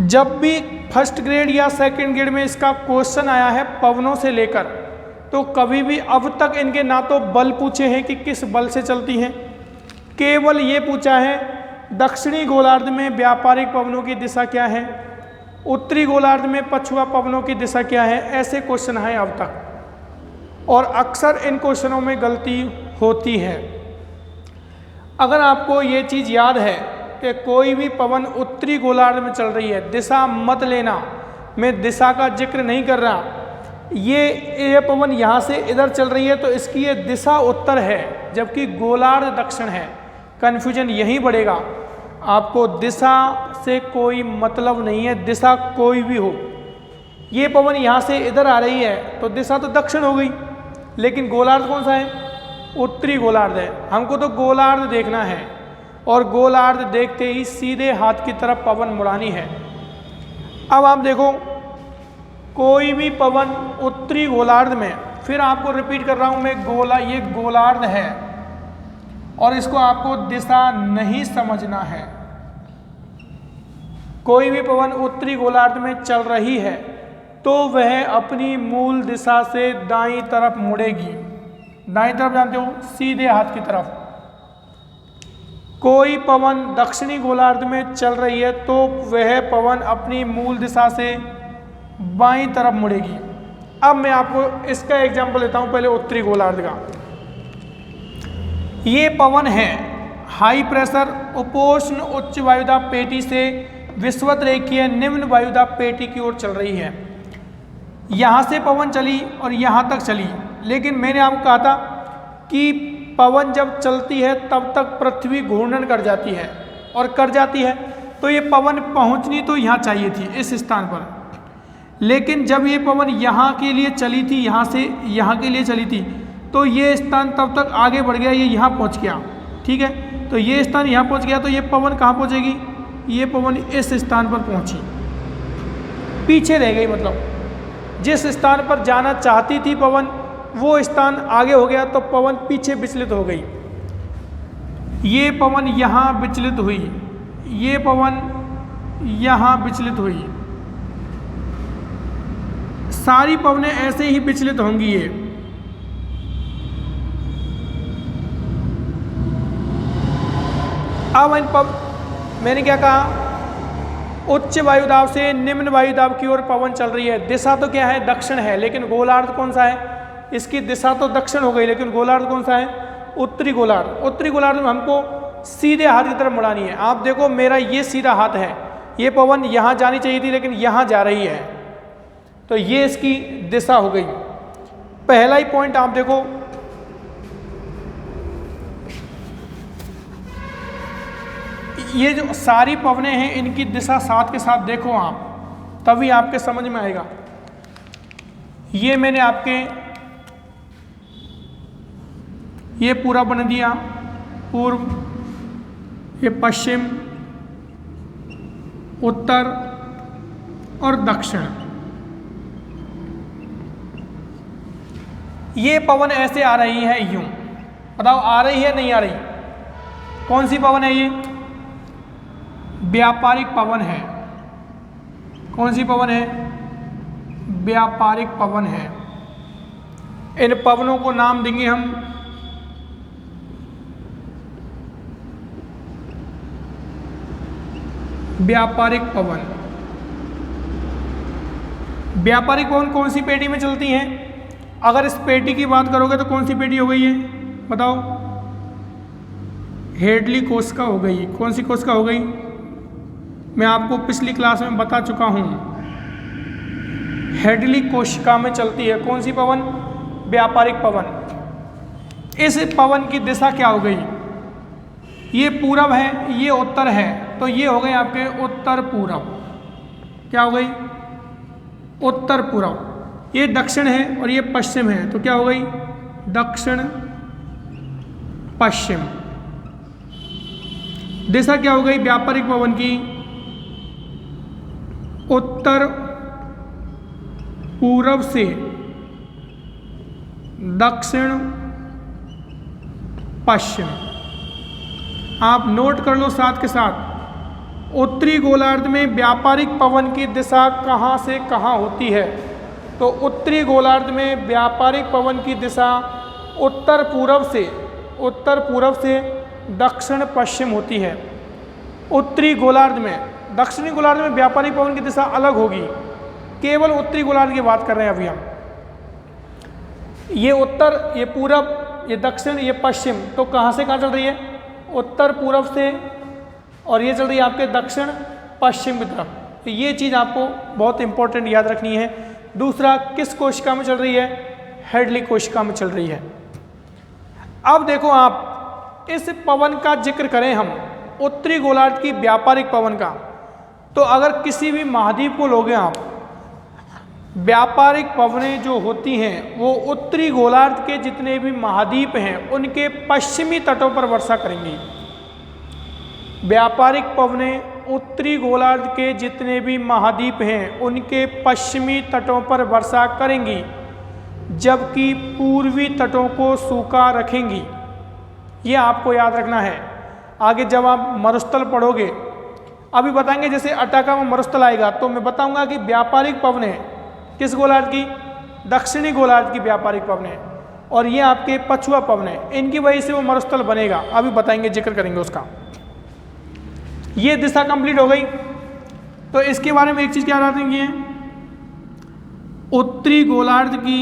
जब भी फर्स्ट ग्रेड या सेकंड ग्रेड में इसका क्वेश्चन आया है पवनों से लेकर, तो कभी भी अब तक इनके ना तो बल पूछे हैं कि किस बल से चलती हैं, केवल ये पूछा है दक्षिणी गोलार्ध में व्यापारिक पवनों की दिशा क्या है, उत्तरी गोलार्ध में पछुआ पवनों की दिशा क्या है। ऐसे क्वेश्चन हैं अब तक, और अक्सर इन क्वेश्चनों में गलती होती है। अगर आपको ये चीज़ याद है कि कोई भी पवन उत्तरी गोलार्ध में चल रही है, दिशा मत लेना, मैं दिशा का जिक्र नहीं कर रहा, ये पवन यहाँ से इधर चल रही है तो इसकी ये दिशा उत्तर है, जबकि गोलार्ध दक्षिण है। कन्फ्यूजन यहीं बढ़ेगा। आपको दिशा से कोई मतलब नहीं है, दिशा कोई भी हो। ये पवन यहाँ से इधर आ रही है तो दिशा तो दक्षिण हो गई, लेकिन गोलार्ध कौन सा है? उत्तरी गोलार्ध है। हमको तो गोलार्ध देखना है, और गोलार्ध देखते ही सीधे हाथ की तरफ पवन मुड़ानी है। अब आप देखो, कोई भी पवन उत्तरी गोलार्ध में, फिर आपको रिपीट कर रहा हूँ मैं, ये गोलार्ध है, और इसको आपको दिशा नहीं समझना है। कोई भी पवन उत्तरी गोलार्ध में चल रही है तो वह अपनी मूल दिशा से दाईं तरफ मुड़ेगी। दाईं तरफ जानते हो, सीधे हाथ की तरफ। कोई पवन दक्षिणी गोलार्ध में चल रही है तो वह पवन अपनी मूल दिशा से बाईं तरफ मुड़ेगी। अब मैं आपको इसका एग्जांपल लेता हूं, पहले उत्तरी गोलार्ध का। ये पवन है हाई प्रेशर उपोष्ण उच्च वायुदाब पेटी से विषुवत रेखीय निम्न वायुदाब पेटी की ओर चल रही है। यहाँ से पवन चली और यहाँ तक चली, लेकिन मैंने आपको कहा था कि पवन जब चलती है तब तक पृथ्वी घूर्णन कर जाती है, और कर जाती है तो ये पवन पहुँचनी तो यहाँ चाहिए थी, इस स्थान पर। लेकिन जब ये पवन यहाँ के लिए चली थी, यहाँ से यहाँ के लिए चली थी, तो ये स्थान तब तक आगे बढ़ गया, ये यहाँ पहुँच गया। ठीक है, तो ये स्थान यहाँ पहुँच गया, तो ये पवन कहाँ पहुँचेगी? ये पवन इस स्थान पर पहुँची, पीछे रह गई। मतलब जिस स्थान पर जाना चाहती थी पवन, वो स्थान आगे हो गया तो पवन पीछे विचलित हो गई। ये पवन यहाँ विचलित हुई, ये पवन यहाँ विचलित हुई। सारी पवनें ऐसे ही विचलित होंगी। ये अब मैंने क्या कहा? उच्च वायुदाब से निम्न वायुदाब की ओर पवन चल रही है। दिशा तो क्या है? दक्षिण है, लेकिन गोलार्ध कौन सा है? इसकी दिशा तो दक्षिण हो गई, लेकिन गोलार्ध कौन सा है? उत्तरी गोलार्ध। उत्तरी गोलार्ध में हमको सीधे हाथ की तरफ मुड़ानी है। आप देखो, मेरा ये सीधा हाथ है, ये पवन यहाँ जानी चाहिए थी लेकिन यहाँ जा रही है, तो ये इसकी दिशा हो गई। पहला ही पॉइंट आप देखो, ये जो सारी पवनें हैं इनकी दिशा साथ के साथ देखो आप, तभी आपके समझ में आएगा। ये मैंने आपके ये पूरा बना दिया, पूर्व, ये पश्चिम, उत्तर और दक्षिण। ये पवन ऐसे आ रही है, यूं बताओ आ रही है नहीं आ रही? कौन सी पवन है ये? व्यापारिक पवन है। कौन सी पवन है? व्यापारिक पवन है। इन पवनों को नाम देंगे हम व्यापारिक पवन। व्यापारिक पवन कौन सी पेटी में चलती हैं? अगर इस पेटी की बात करोगे तो कौन सी पेटी हो गई है बताओ? हेडली कोशिका हो गई। कौन सी कोशिका हो गई? मैं आपको पिछली क्लास में बता चुका हूँ, हेडली कोशिका में चलती है। कौन सी पवन? व्यापारिक पवन। इस पवन की दिशा क्या हो गई? ये पूरब है, ये उत्तर है, तो ये हो गए आपके उत्तर पूरब। क्या हो गई? उत्तर पूरब। ये दक्षिण है और ये पश्चिम है, तो क्या हो गई? दक्षिण पश्चिम। दिशा क्या हो गई व्यापारिक पवन की? उत्तर पूरब से दक्षिण पश्चिम। आप नोट कर लो साथ के साथ, उत्तरी गोलार्ध में व्यापारिक पवन की दिशा कहाँ से कहाँ होती है? तो उत्तरी गोलार्ध में व्यापारिक पवन की दिशा उत्तर पूर्व से दक्षिण पश्चिम होती है। उत्तरी गोलार्ध में, दक्षिणी गोलार्ध में व्यापारिक पवन की दिशा अलग होगी। केवल उत्तरी गोलार्ध की बात कर रहे हैं अभी हम। ये उत्तर, ये पूरब, ये दक्षिण, ये पश्चिम, तो कहाँ से कहाँ चल रही है? उत्तर पूर्व से, और ये चल रही है आपके दक्षिण पश्चिम की तरफ। तो ये चीज़ आपको बहुत इंपॉर्टेंट याद रखनी है। दूसरा, किस कोशिका में चल रही है? हेडली कोशिका में चल रही है। अब देखो आप, इस पवन का जिक्र करें हम, उत्तरी गोलार्ध की व्यापारिक पवन का, तो अगर किसी भी महाद्वीप को लोगे आप, व्यापारिक पवनें जो होती हैं वो उत्तरी गोलार्ध के जितने भी महाद्वीप हैं उनके पश्चिमी तटों पर वर्षा करेंगी। व्यापारिक पवनें उत्तरी गोलार्ध के जितने भी महाद्वीप हैं उनके पश्चिमी तटों पर वर्षा करेंगी, जबकि पूर्वी तटों को सूखा रखेंगी। ये आपको याद रखना है। आगे जब आप मरुस्थल पढ़ोगे, अभी बताएंगे जैसे अटाका में मरुस्थल आएगा तो मैं बताऊंगा कि व्यापारिक पवनें किस गोलार्ध की? दक्षिणी गोलार्ध की व्यापारिक पवनें, और ये आपके पछुआ पवनें, इनकी वजह से वो मरुस्थल बनेगा। अभी बताएंगे, जिक्र करेंगे उसका। ये दिशा कंप्लीट हो गई, तो इसके बारे में एक चीज़ क्या याद रखेंगे? उत्तरी गोलार्ध की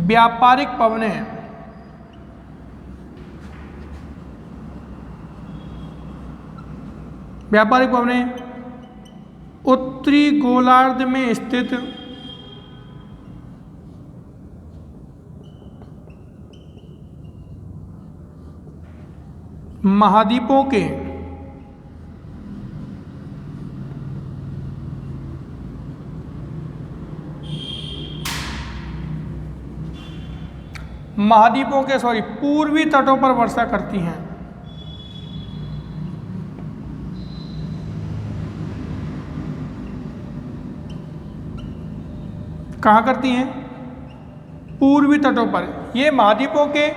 व्यापारिक पवनें उत्तरी गोलार्ध में स्थित महाद्वीपों के पूर्वी तटों पर वर्षा करती हैं। कहाँ करती हैं? पूर्वी तटों पर। ये महाद्वीपों के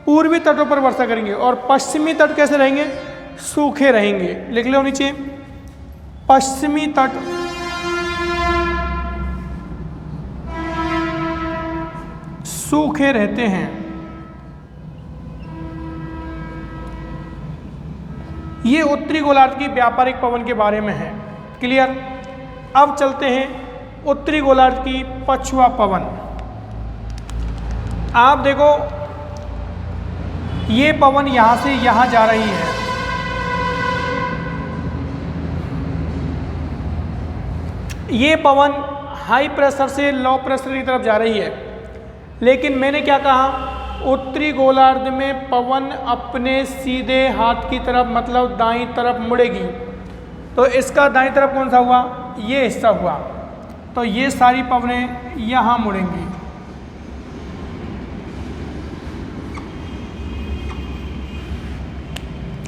पूर्वी तटों पर वर्षा करेंगे, और पश्चिमी तट कैसे रहेंगे? सूखे रहेंगे। लिख लो नीचे, पश्चिमी तट सूखे रहते हैं। ये उत्तरी गोलार्ध की व्यापारिक पवन के बारे में है। क्लियर? अब चलते हैं उत्तरी गोलार्ध की पछुआ पवन। आप देखो, ये पवन यहां से यहां जा रही है। ये पवन हाई प्रेशर से लो प्रेशर की तरफ जा रही है, लेकिन मैंने क्या कहा? उत्तरी गोलार्ध में पवन अपने सीधे हाथ की तरफ, मतलब दाईं तरफ मुड़ेगी। तो इसका दाईं तरफ कौन सा हुआ? ये हिस्सा हुआ। तो ये सारी पवनें यहाँ मुड़ेंगी।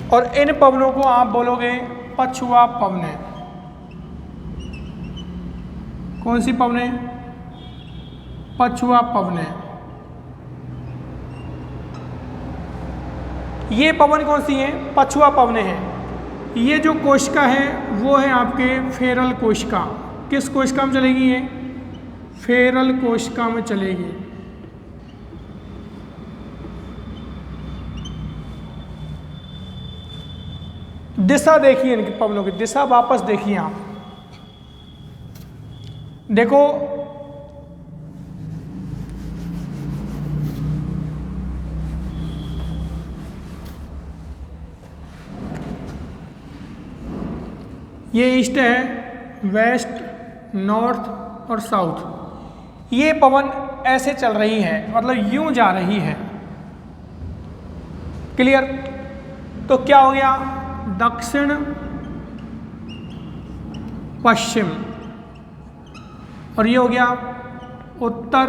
और इन पवनों को आप बोलोगे पछुआ पवनें। कौन सी पवनें? पछुआ पवनें। ये पवन कौन सी हैं? पछुआ पवनें हैं। ये जो कोशिका है वो है आपके फेरल कोशिका। किस कोशिका में चलेगी? ये फेरल कोशिका में चलेगी। दिशा देखिए इनकी पवनों की, दिशा वापस देखिए आप। देखो, ये ईस्ट है, वेस्ट, नॉर्थ और साउथ। ये पवन ऐसे चल रही है, मतलब यूं जा रही है। क्लियर? तो क्या हो गया? दक्षिण पश्चिम, और ये हो गया उत्तर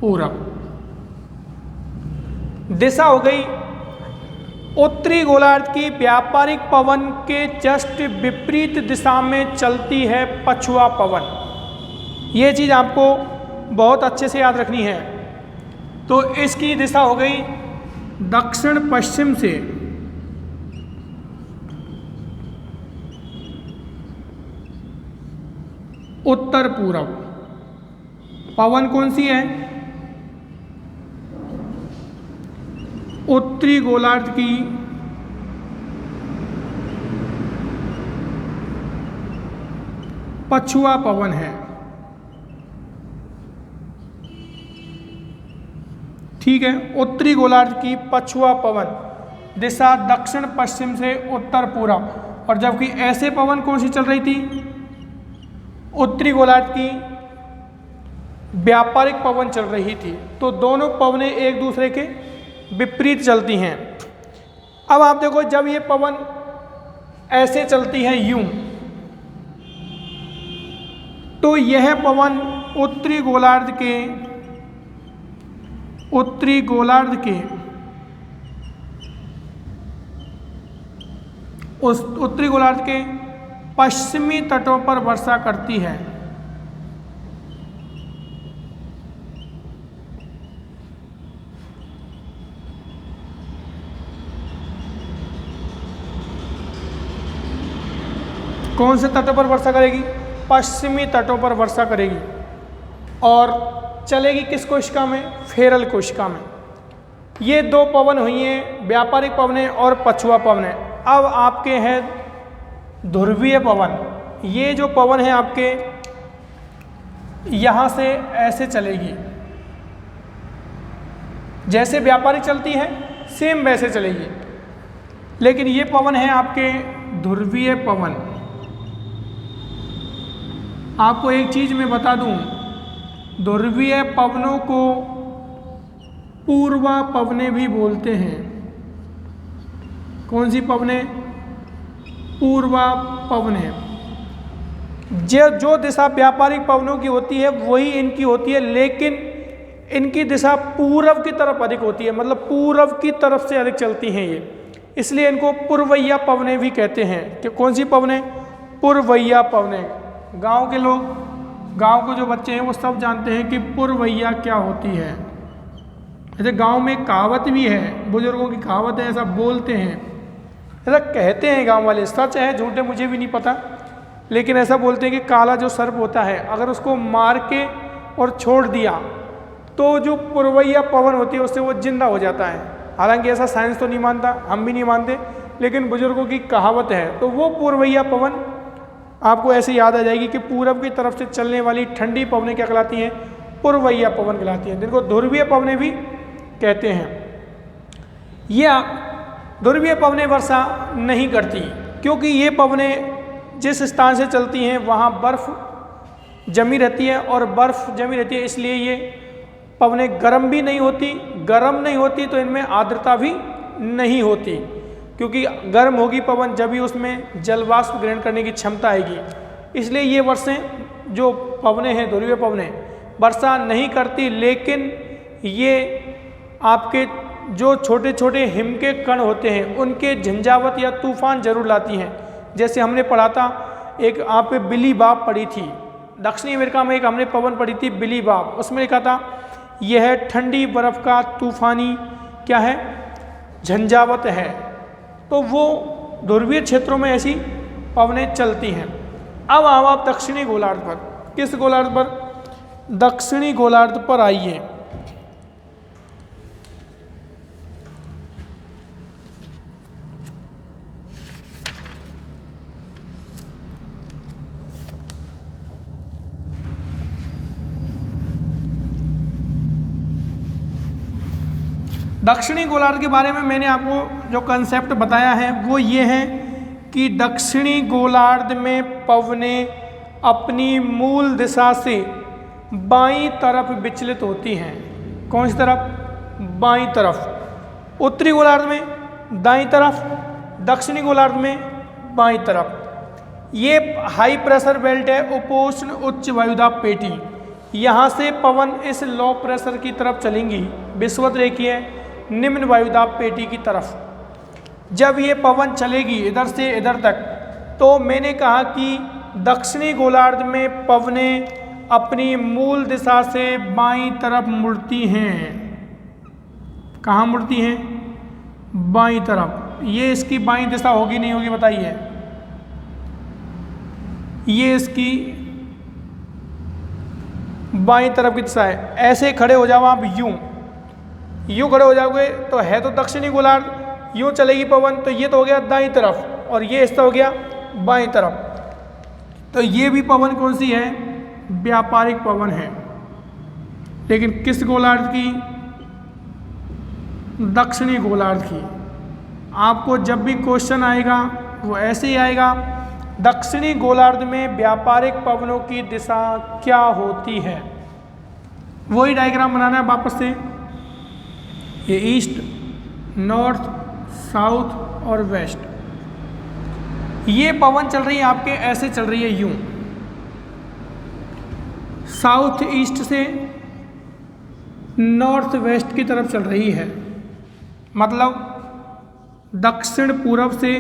पूरब। दिशा हो गई उत्तरी गोलार्ध की व्यापारिक पवन के जस्ट विपरीत दिशा में चलती है पछुआ पवन। ये चीज़ आपको बहुत अच्छे से याद रखनी है। तो इसकी दिशा हो गई दक्षिण पश्चिम से उत्तर पूरब। पवन कौन सी है? उत्तरी गोलार्ध की पछुआ पवन है। ठीक है, उत्तरी गोलार्ध की पछुआ पवन, दिशा दक्षिण पश्चिम से उत्तर पूरब। और जबकि ऐसे पवन कौन सी चल रही थी? उत्तरी गोलार्ध की व्यापारिक पवन चल रही थी। तो दोनों पवनें एक दूसरे के विपरीत चलती हैं। अब आप देखो, जब ये पवन ऐसे चलती है यूं, तो यह पवन उत्तरी गोलार्ध के पश्चिमी तटों पर वर्षा करती है। कौन से तटों पर वर्षा करेगी? पश्चिमी तटों पर वर्षा करेगी। और चलेगी किस कोशिका में? फेरल कोशिका में। ये दो पवन हुई हैं, व्यापारिक पवनें और पछुआ पवनें। अब आपके हैं ध्रुवीय पवन। ये जो पवन है आपके यहाँ से ऐसे चलेगी, जैसे व्यापारिक चलती है सेम वैसे चलेगी। लेकिन ये पवन है आपके ध्रुवीय पवन। आपको एक चीज मैं बता दूं, ध्रुवीय पवनों को पूर्वा पवनें भी बोलते हैं। कौन सी पवनें? पूर्वा पवनें। जो दिशा व्यापारिक पवनों की होती है वही इनकी होती है, लेकिन इनकी दिशा पूर्व की तरफ अधिक होती है, मतलब पूर्व की तरफ से अधिक चलती हैं ये, इसलिए इनको पूर्वैया पवनें भी कहते हैं। कि कौन सी पवनें? पूर्वैया पवनें। गांव के लोग, गांव के जो बच्चे हैं वो सब जानते हैं कि पूर्वैया क्या होती है। ऐसे गांव में कहावत भी है, बुजुर्गों की कहावत है, ऐसा बोलते हैं, ऐसा कहते हैं गांव वाले। सच है झूठे मुझे भी नहीं पता, लेकिन ऐसा बोलते हैं कि काला जो सर्प होता है अगर उसको मार के और छोड़ दिया तो जो पूर्वैया पवन होती है उससे वो जिंदा हो जाता है। हालांकि ऐसा साइंस तो नहीं मानता, हम भी नहीं मानते, लेकिन बुजुर्गों की कहावत है। तो वो पूर्वैया पवन आपको ऐसे याद आ जाएगी कि पूरब की तरफ से चलने वाली ठंडी पवनें क्या कहलाती हैं? पूर्वैया पवन कहलाती हैं, जिनको ध्रुवीय पवनें भी कहते हैं। ये ध्रुवीय पवनें वर्षा नहीं करती, क्योंकि ये पवनें जिस स्थान से चलती हैं वहाँ बर्फ़ जमी रहती है, और बर्फ़ जमी रहती है इसलिए ये पवनें गर्म भी नहीं होती। गर्म नहीं होती तो इनमें आर्द्रता भी नहीं होती, क्योंकि गर्म होगी पवन जब भी उसमें जलवाष्प ग्रहण करने की क्षमता आएगी। इसलिए ये वर्षें जो पवनें हैं, ध्रुवीय पवनें, वर्षा नहीं करती। लेकिन ये आपके जो छोटे छोटे हिम के कण होते हैं उनके झंझावत या तूफान जरूर लाती हैं। जैसे हमने पढ़ा था, एक आप पे बिली बाप पढ़ी थी, दक्षिणी अमेरिका में एक हमने पवन पढ़ी थी बिली बाप। उसमें लिखा था यह ठंडी बर्फ का तूफानी क्या है? झंझावत है। तो वो ध्रुवीय क्षेत्रों में ऐसी पवनें चलती हैं। अब आओ आप दक्षिणी गोलार्ध पर। किस गोलार्ध पर? दक्षिणी गोलार्ध पर आइए। दक्षिणी गोलार्ध के बारे में मैंने आपको जो कंसेप्ट बताया है वो ये है कि दक्षिणी गोलार्ध में पवनें अपनी मूल दिशा से बाईं तरफ विचलित होती हैं। कौन सी तरफ? बाईं तरफ। उत्तरी गोलार्ध में दाईं तरफ, दक्षिणी गोलार्ध में बाईं तरफ। ये हाई प्रेशर बेल्ट है, उपोष्ण उच्च वायुदाब पेटी। यहाँ से पवन इस लो प्रेशर की तरफ चलेंगी, विषुवत रेखीय निम्न वायुदाब पेटी की तरफ। जब ये पवन चलेगी इधर से इधर तक, तो मैंने कहा कि दक्षिणी गोलार्ध में पवनें अपनी मूल दिशा से बाईं तरफ मुड़ती हैं। कहाँ मुड़ती हैं? बाईं तरफ। ये इसकी बाईं दिशा होगी नहीं होगी बताइए? ये इसकी बाईं तरफ की दिशा है। ऐसे खड़े हो जाओ आप, यूं खड़े हो जाओगे तो है तो दक्षिणी गोलार्ध, यूं चलेगी पवन तो ये तो हो गया दाईं तरफ और ये हिस्सा हो गया बाईं तरफ। तो ये भी पवन कौन सी है? व्यापारिक पवन है। लेकिन किस गोलार्ध की? दक्षिणी गोलार्ध की। आपको जब भी क्वेश्चन आएगा वो ऐसे ही आएगा, दक्षिणी गोलार्ध में व्यापारिक पवनों की दिशा क्या होती है? वही डायग्राम बनाना है वापस से। ये ईस्ट, नॉर्थ, साउथ और वेस्ट। ये पवन चल रही है आपके ऐसे चल रही है यूं, साउथ ईस्ट से नॉर्थ वेस्ट की तरफ चल रही है, मतलब दक्षिण पूर्व से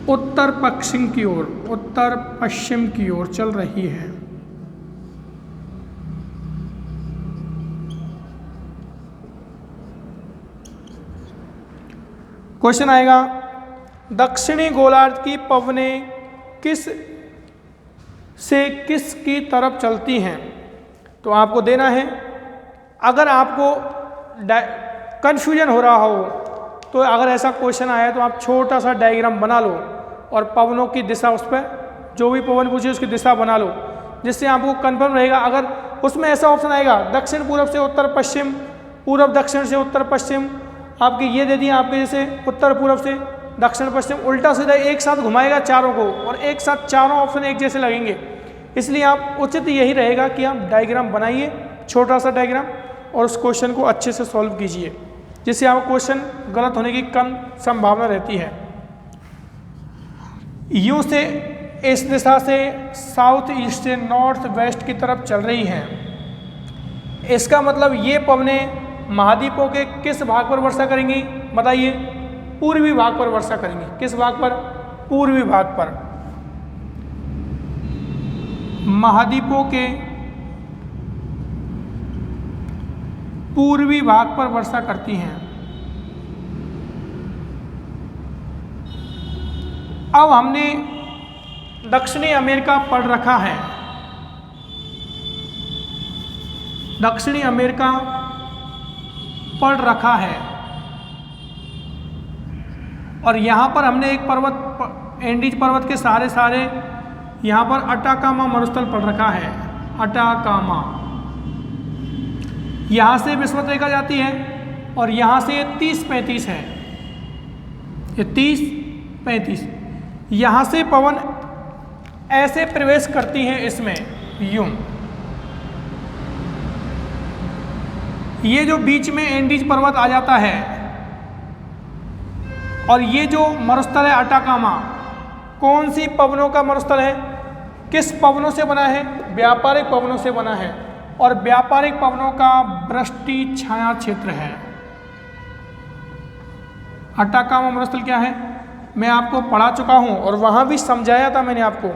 उत्तर पश्चिम की ओर, उत्तर पश्चिम की ओर चल रही है। क्वेश्चन आएगा, दक्षिणी गोलार्ध की पवनें किस की तरफ चलती हैं? तो आपको देना है, अगर आपको कंफ्यूजन हो रहा हो तो अगर ऐसा क्वेश्चन आया तो आप छोटा सा डायग्राम बना लो और पवनों की दिशा, उस पर जो भी पवन पूछे उसकी दिशा बना लो, जिससे आपको कंफर्म रहेगा। अगर उसमें ऐसा ऑप्शन आएगा दक्षिण पूर्व से उत्तर पश्चिम, पूर्व दक्षिण से उत्तर पश्चिम, आपके ये दे दिए आपके जैसे उत्तर पूर्व से दक्षिण पश्चिम, उल्टा सीधा एक साथ घुमाएगा चारों को और एक साथ चारों ऑप्शन एक जैसे लगेंगे। इसलिए आप उचित यही रहेगा कि आप डायग्राम बनाइए, छोटा सा डायग्राम, और उस क्वेश्चन को अच्छे से सॉल्व कीजिए, जिससे आपको क्वेश्चन गलत होने की कम संभावना रहती है। यूं से इस दिशा से साउथ ईस्ट से नॉर्थ वेस्ट की तरफ चल रही हैं। इसका मतलब ये पवनें महाद्वीपों के किस भाग पर वर्षा करेंगी बताइए? पूर्वी भाग पर वर्षा करेंगी। किस भाग पर? पूर्वी भाग पर। महाद्वीपों के पूर्वी भाग पर वर्षा करती हैं। अब हमने दक्षिणी अमेरिका पढ़ रखा है, दक्षिणी अमेरिका पढ़ रखा है, और यहाँ पर हमने एक पर्वत, एंडीज पर्वत के सारे यहाँ पर अटाकामा मरुस्थल पढ़ रखा है। अटाकामा, यहाँ से विषुवत रेखा जाती है और यहाँ से 30-35 है, ये 30-35। यहाँ से पवन ऐसे प्रवेश करती हैं इसमें यूं। ये जो बीच में एंडीज पर्वत आ जाता है और ये जो मरुस्थल है अटाकामा, कौन सी पवनों का मरुस्थल है? किस पवनों से बना है? व्यापारिक पवनों से बना है, और व्यापारिक पवनों का वृष्टि छाया क्षेत्र है। अटाकामा मरुस्थल क्या है? मैं आपको पढ़ा चुका हूँ और वहाँ भी समझाया था मैंने आपको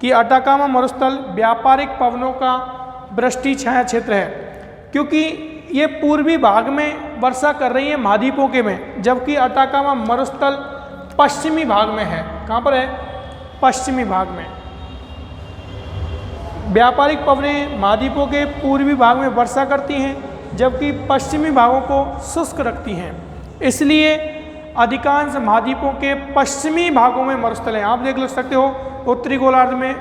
कि अटाकामा मरुस्थल व्यापारिक पवनों का वृष्टि छाया क्षेत्र है, क्योंकि ये पूर्वी भाग में वर्षा कर रही है महाद्वीपों के में, जबकि अटाकामा मरुस्थल पश्चिमी भाग में है। कहाँ पर है? पश्चिमी भाग में। व्यापारिक पवनें महाद्वीपों के पूर्वी भाग में वर्षा करती हैं, जबकि पश्चिमी भागों को शुष्क रखती हैं। इसलिए अधिकांश महाद्वीपों के पश्चिमी भागों में मरुस्थल हैं। आप देख सकते हो उत्तरी गोलार्ध में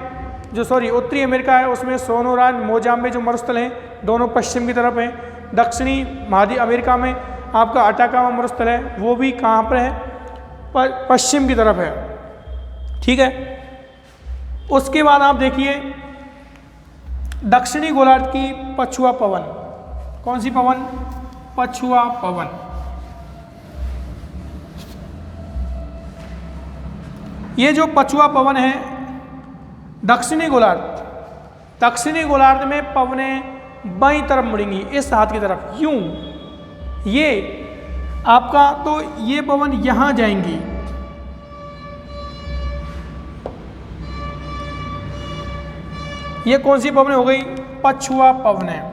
उत्तरी अमेरिका है, उसमें सोनोरान, मोजाम्बिक जो मरुस्थल हैं दोनों पश्चिम की तरफ हैं। दक्षिणी महाद्वीप अमेरिका में आपका अटाकामा मरुस्थल है, वो भी कहाँ पर है? पश्चिम की तरफ है। ठीक है, उसके बाद आप देखिए दक्षिणी गोलार्ध की पछुआ पवन। कौन सी पवन? पछुआ पवन। ये जो पछुआ पवन है दक्षिणी गोलार्ध में पवनें बाईं तरफ मुड़ेंगी, इस हाथ की तरफ यूं। ये आपका, तो ये पवन यहाँ जाएंगी, ये कौन सी पवनें हो गई? पछुआ पवनें।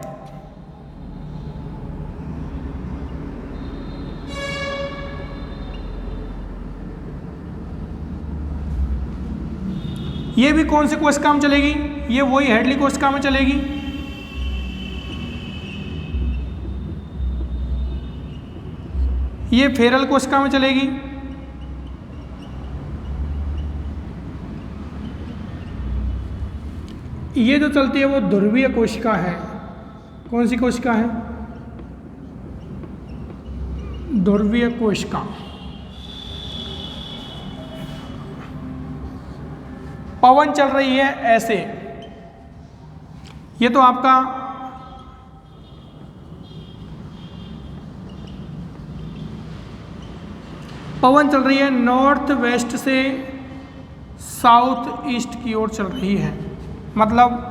ये भी कौन सी कोशिका में चलेगी? ये वही हेडली कोशिका में चलेगी। ये फेरल कोशिका में चलेगी। ये जो चलती है वो ध्रुवीय कोशिका है। कौन सी कोशिका है? ध्रुवीय कोशिका। पवन चल रही है ऐसे, ये तो आपका पवन चल रही है नॉर्थ वेस्ट से साउथ ईस्ट की ओर चल रही है, मतलब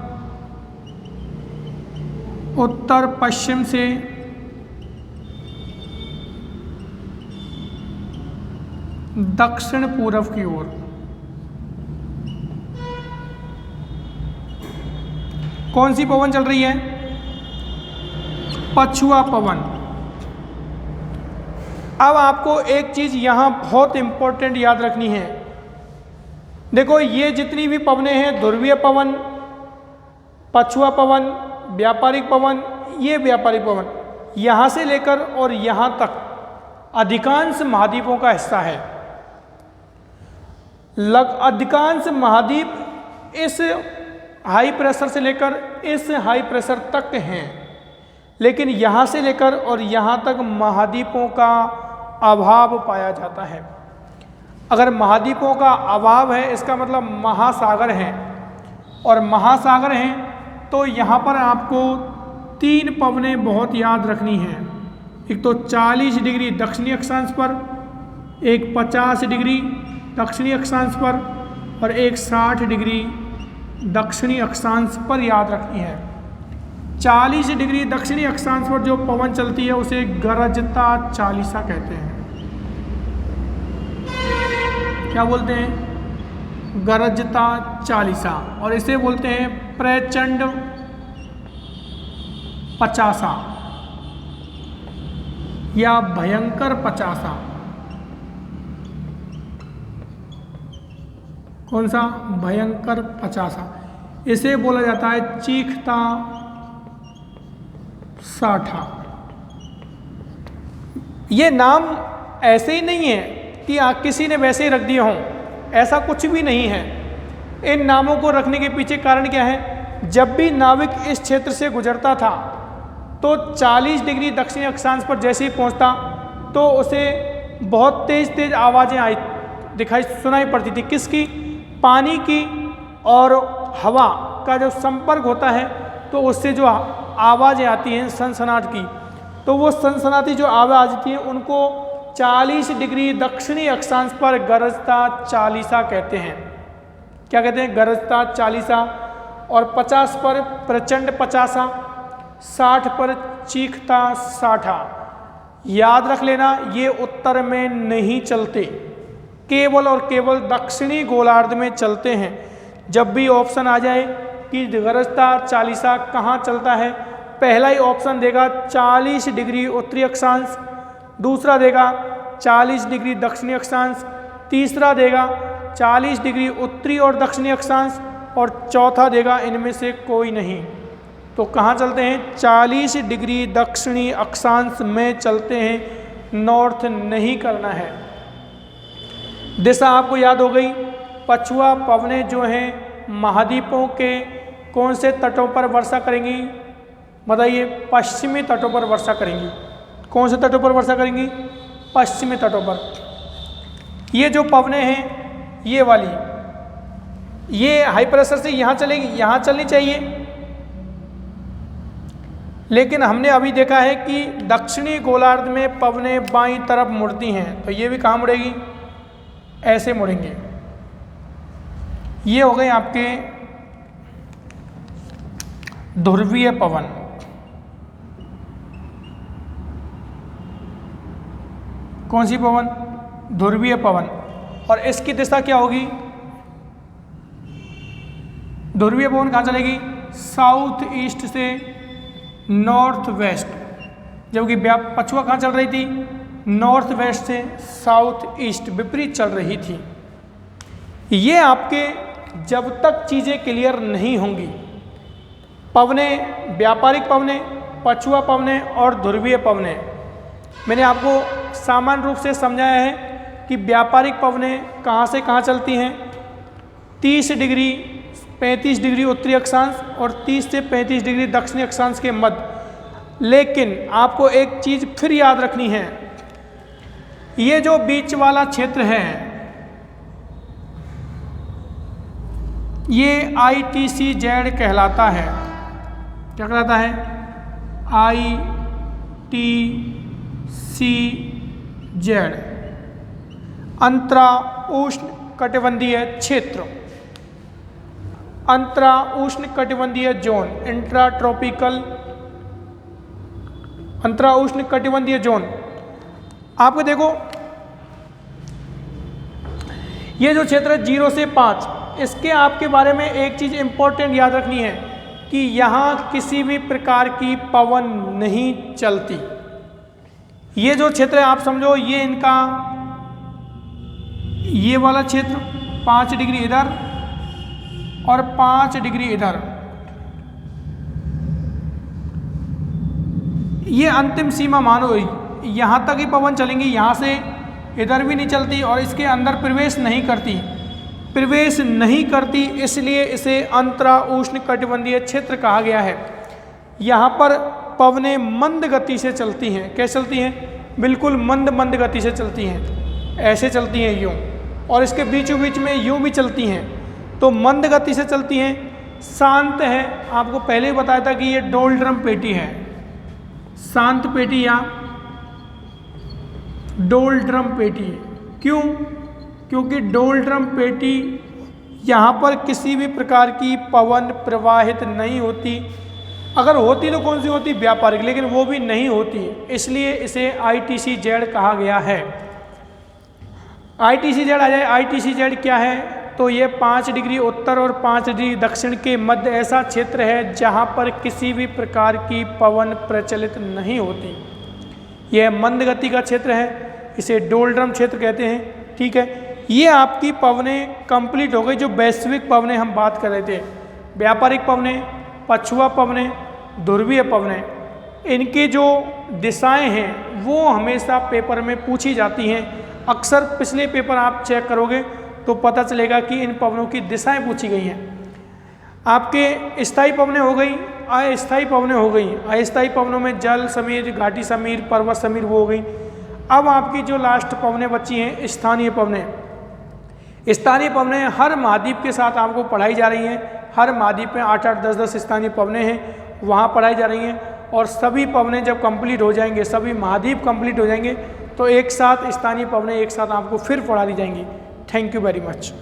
उत्तर पश्चिम से दक्षिण पूर्व की ओर। कौन सी पवन चल रही है? पछुआ पवन। अब आपको एक चीज यहां बहुत इंपॉर्टेंट याद रखनी है। देखो, ये जितनी भी पवनें हैं, ध्रुवीय पवन, पछुआ पवन, व्यापारिक पवन, ये व्यापारिक पवन, यहां से लेकर और यहां तक अधिकांश महाद्वीपों का हिस्सा है। अधिकांश महाद्वीप इस हाई प्रेशर से लेकर इस हाई प्रेशर तक हैं, लेकिन यहाँ से लेकर और यहाँ तक महाद्वीपों का अभाव पाया जाता है। अगर महाद्वीपों का अभाव है, इसका मतलब महासागर हैं, और महासागर हैं तो यहाँ पर आपको 3 पवनें बहुत याद रखनी हैं। एक तो 40 डिग्री दक्षिणी अक्षांश पर, एक 50 डिग्री दक्षिणी अक्षांश पर, और एक 60 डिग्री दक्षिणी अक्षांश पर याद रखनी है। 40 डिग्री दक्षिणी अक्षांश पर जो पवन चलती है उसे गरजता चालीसा कहते हैं। क्या बोलते हैं? गरजता चालीसा। और इसे बोलते हैं प्रचंड पचासा या भयंकर पचासा। कौन सा? भयंकर पचासा। इसे बोला जाता है चीखता साठा। ये नाम ऐसे ही नहीं है कि किसी ने वैसे ही रख दिए हों, ऐसा कुछ भी नहीं है। इन नामों को रखने के पीछे कारण क्या है? जब भी नाविक इस क्षेत्र से गुजरता था तो 40 डिग्री दक्षिणी अक्षांश पर जैसे ही पहुंचता तो उसे बहुत तेज तेज आवाज़ें सुनाई पड़ती थी। किसकी? पानी की और हवा का जो संपर्क होता है तो उससे जो आवाज़ें आती हैं सनसनाट की, तो वो सनसनाती जो आवाज़ आती हैं उनको 40 डिग्री दक्षिणी अक्षांश पर गरजता चालीसा कहते हैं। क्या कहते हैं? गरजता चालीसा। और 50 पर प्रचंड पचासा, 60 पर चीखता साठा। याद रख लेना, ये उत्तर में नहीं चलते, केवल और केवल दक्षिणी गोलार्ध में चलते हैं। जब भी ऑप्शन आ जाए कि गरजता चालीसा कहाँ चलता है, पहला ही ऑप्शन देगा 40 डिग्री उत्तरी अक्षांश, दूसरा देगा 40 डिग्री दक्षिणी अक्षांश, तीसरा देगा 40 डिग्री उत्तरी और दक्षिणी अक्षांश, और चौथा देगा इनमें से कोई नहीं। तो कहाँ चलते हैं? 40 डिग्री दक्षिणी अक्षांश में चलते हैं, नॉर्थ नहीं करना है। दिशा आपको याद हो गई। पछुआ पवनें जो हैं महाद्वीपों के कौन से तटों पर वर्षा करेंगी? बताइए। पश्चिमी तटों पर वर्षा करेंगी। कौन से तटों पर वर्षा करेंगी? पश्चिमी तटों पर। ये जो पवनें हैं ये वाली, ये हाई प्रेशर से यहाँ चलेगी, यहाँ चलनी चाहिए, लेकिन हमने अभी देखा है कि दक्षिणी गोलार्ध में पवनें बाईं तरफ मुड़ती हैं, तो ये भी कहाँ मुड़ेगी? ऐसे मुड़ेंगे। ये हो गए आपके ध्रुवीय पवन। कौन सी पवन? ध्रुवीय पवन। और इसकी दिशा क्या होगी? ध्रुवीय पवन कहाँ चलेगी? साउथ ईस्ट से नॉर्थ वेस्ट, जबकि पछुआ कहाँ चल रही थी? नॉर्थ वेस्ट से साउथ ईस्ट, विपरीत चल रही थी। ये आपके जब तक चीज़ें क्लियर नहीं होंगी, पवनें, व्यापारिक पवनें, पछुआ पवनें और ध्रुवीय पवनें, मैंने आपको सामान्य रूप से समझाया है कि व्यापारिक पवनें कहाँ से कहाँ चलती हैं? 30 डिग्री 35 डिग्री उत्तरी अक्षांश और 30 से 35 डिग्री दक्षिणी अक्षांश के मध्य। लेकिन आपको एक चीज़ फिर याद रखनी है, ये जो बीच वाला क्षेत्र है ये ITCZ कहलाता है। क्या कहलाता है? ITCZ, अंतरा उष्ण कटिबंधीय क्षेत्र, अंतरा उष्ण कटिबंधीय जोन, इंट्राट्रॉपिकल अंतरा उष्ण कटिबंधीय जोन। आपको देखो ये जो क्षेत्र है 0 से 5, इसके आपके बारे में एक चीज़ इंपॉर्टेंट याद रखनी है कि यहाँ किसी भी प्रकार की पवन नहीं चलती। ये जो क्षेत्र है आप समझो, ये इनका ये वाला क्षेत्र 5 डिग्री इधर और 5 डिग्री इधर, ये अंतिम सीमा मानो, यहाँ तक ही पवन चलेंगी, यहाँ से इधर भी नहीं चलती और इसके अंदर प्रवेश नहीं करती, इसलिए इसे अंतरा उष्ण कटिबंधीय क्षेत्र कहा गया है। यहाँ पर पवनें मंद गति से चलती हैं। कैसे चलती हैं? बिल्कुल मंद गति से चलती हैं, ऐसे चलती हैं यूँ, और इसके बीचों बीच में यूँ भी चलती हैं, तो मंद गति से चलती हैं, शांत है। आपको पहले ही बताया था कि ये डोलड्रम पेटी है, शांत पेटी या डोलड्रम पेटी। क्यों? क्योंकि डोलड्रम पेटी यहाँ पर किसी भी प्रकार की पवन प्रवाहित नहीं होती। अगर होती तो कौन सी होती? व्यापारिक, लेकिन वो भी नहीं होती, इसलिए इसे ITCZ कहा गया है। ITCZ आ जाए। ITCZ क्या है? तो ये 5 डिग्री उत्तर और 5 डिग्री दक्षिण के मध्य ऐसा क्षेत्र है जहाँ पर किसी भी प्रकार की पवन प्रचलित नहीं होती। यह मंद गति का क्षेत्र है, इसे डोलड्रम क्षेत्र कहते हैं। ठीक है, ये आपकी पवनें कंप्लीट हो गई। जो वैश्विक पवनें हम बात कर रहे थे, व्यापारिक पवनें, पछुआ पवनें, ध्रुवीय पवनें, इनकी जो दिशाएं हैं वो हमेशा पेपर में पूछी जाती हैं। अक्सर पिछले पेपर आप चेक करोगे तो पता चलेगा कि इन पवनों की दिशाएं पूछी गई हैं। आपके स्थायी पवनें हो गई, अस्थायी पवनें हो गई। अस्थायी पवनों में जल समीर, घाटी समीर, पर्वत समीर वो हो गई। अब आपकी जो लास्ट पवनें बची हैं स्थानीय पवनें। स्थानीय पवनें हर महाद्वीप के साथ आपको पढ़ाई जा रही हैं। हर महाद्वीप में 8-8, 10-10 स्थानीय पवनें हैं, वहाँ पढ़ाई जा रही हैं। और सभी पवनें जब कंप्लीट हो जाएंगे, सभी महाद्वीप कंप्लीट हो जाएंगे, तो एक साथ स्थानीय पवनें एक साथ आपको फिर पढ़ा दी जाएंगी। Thank you very much.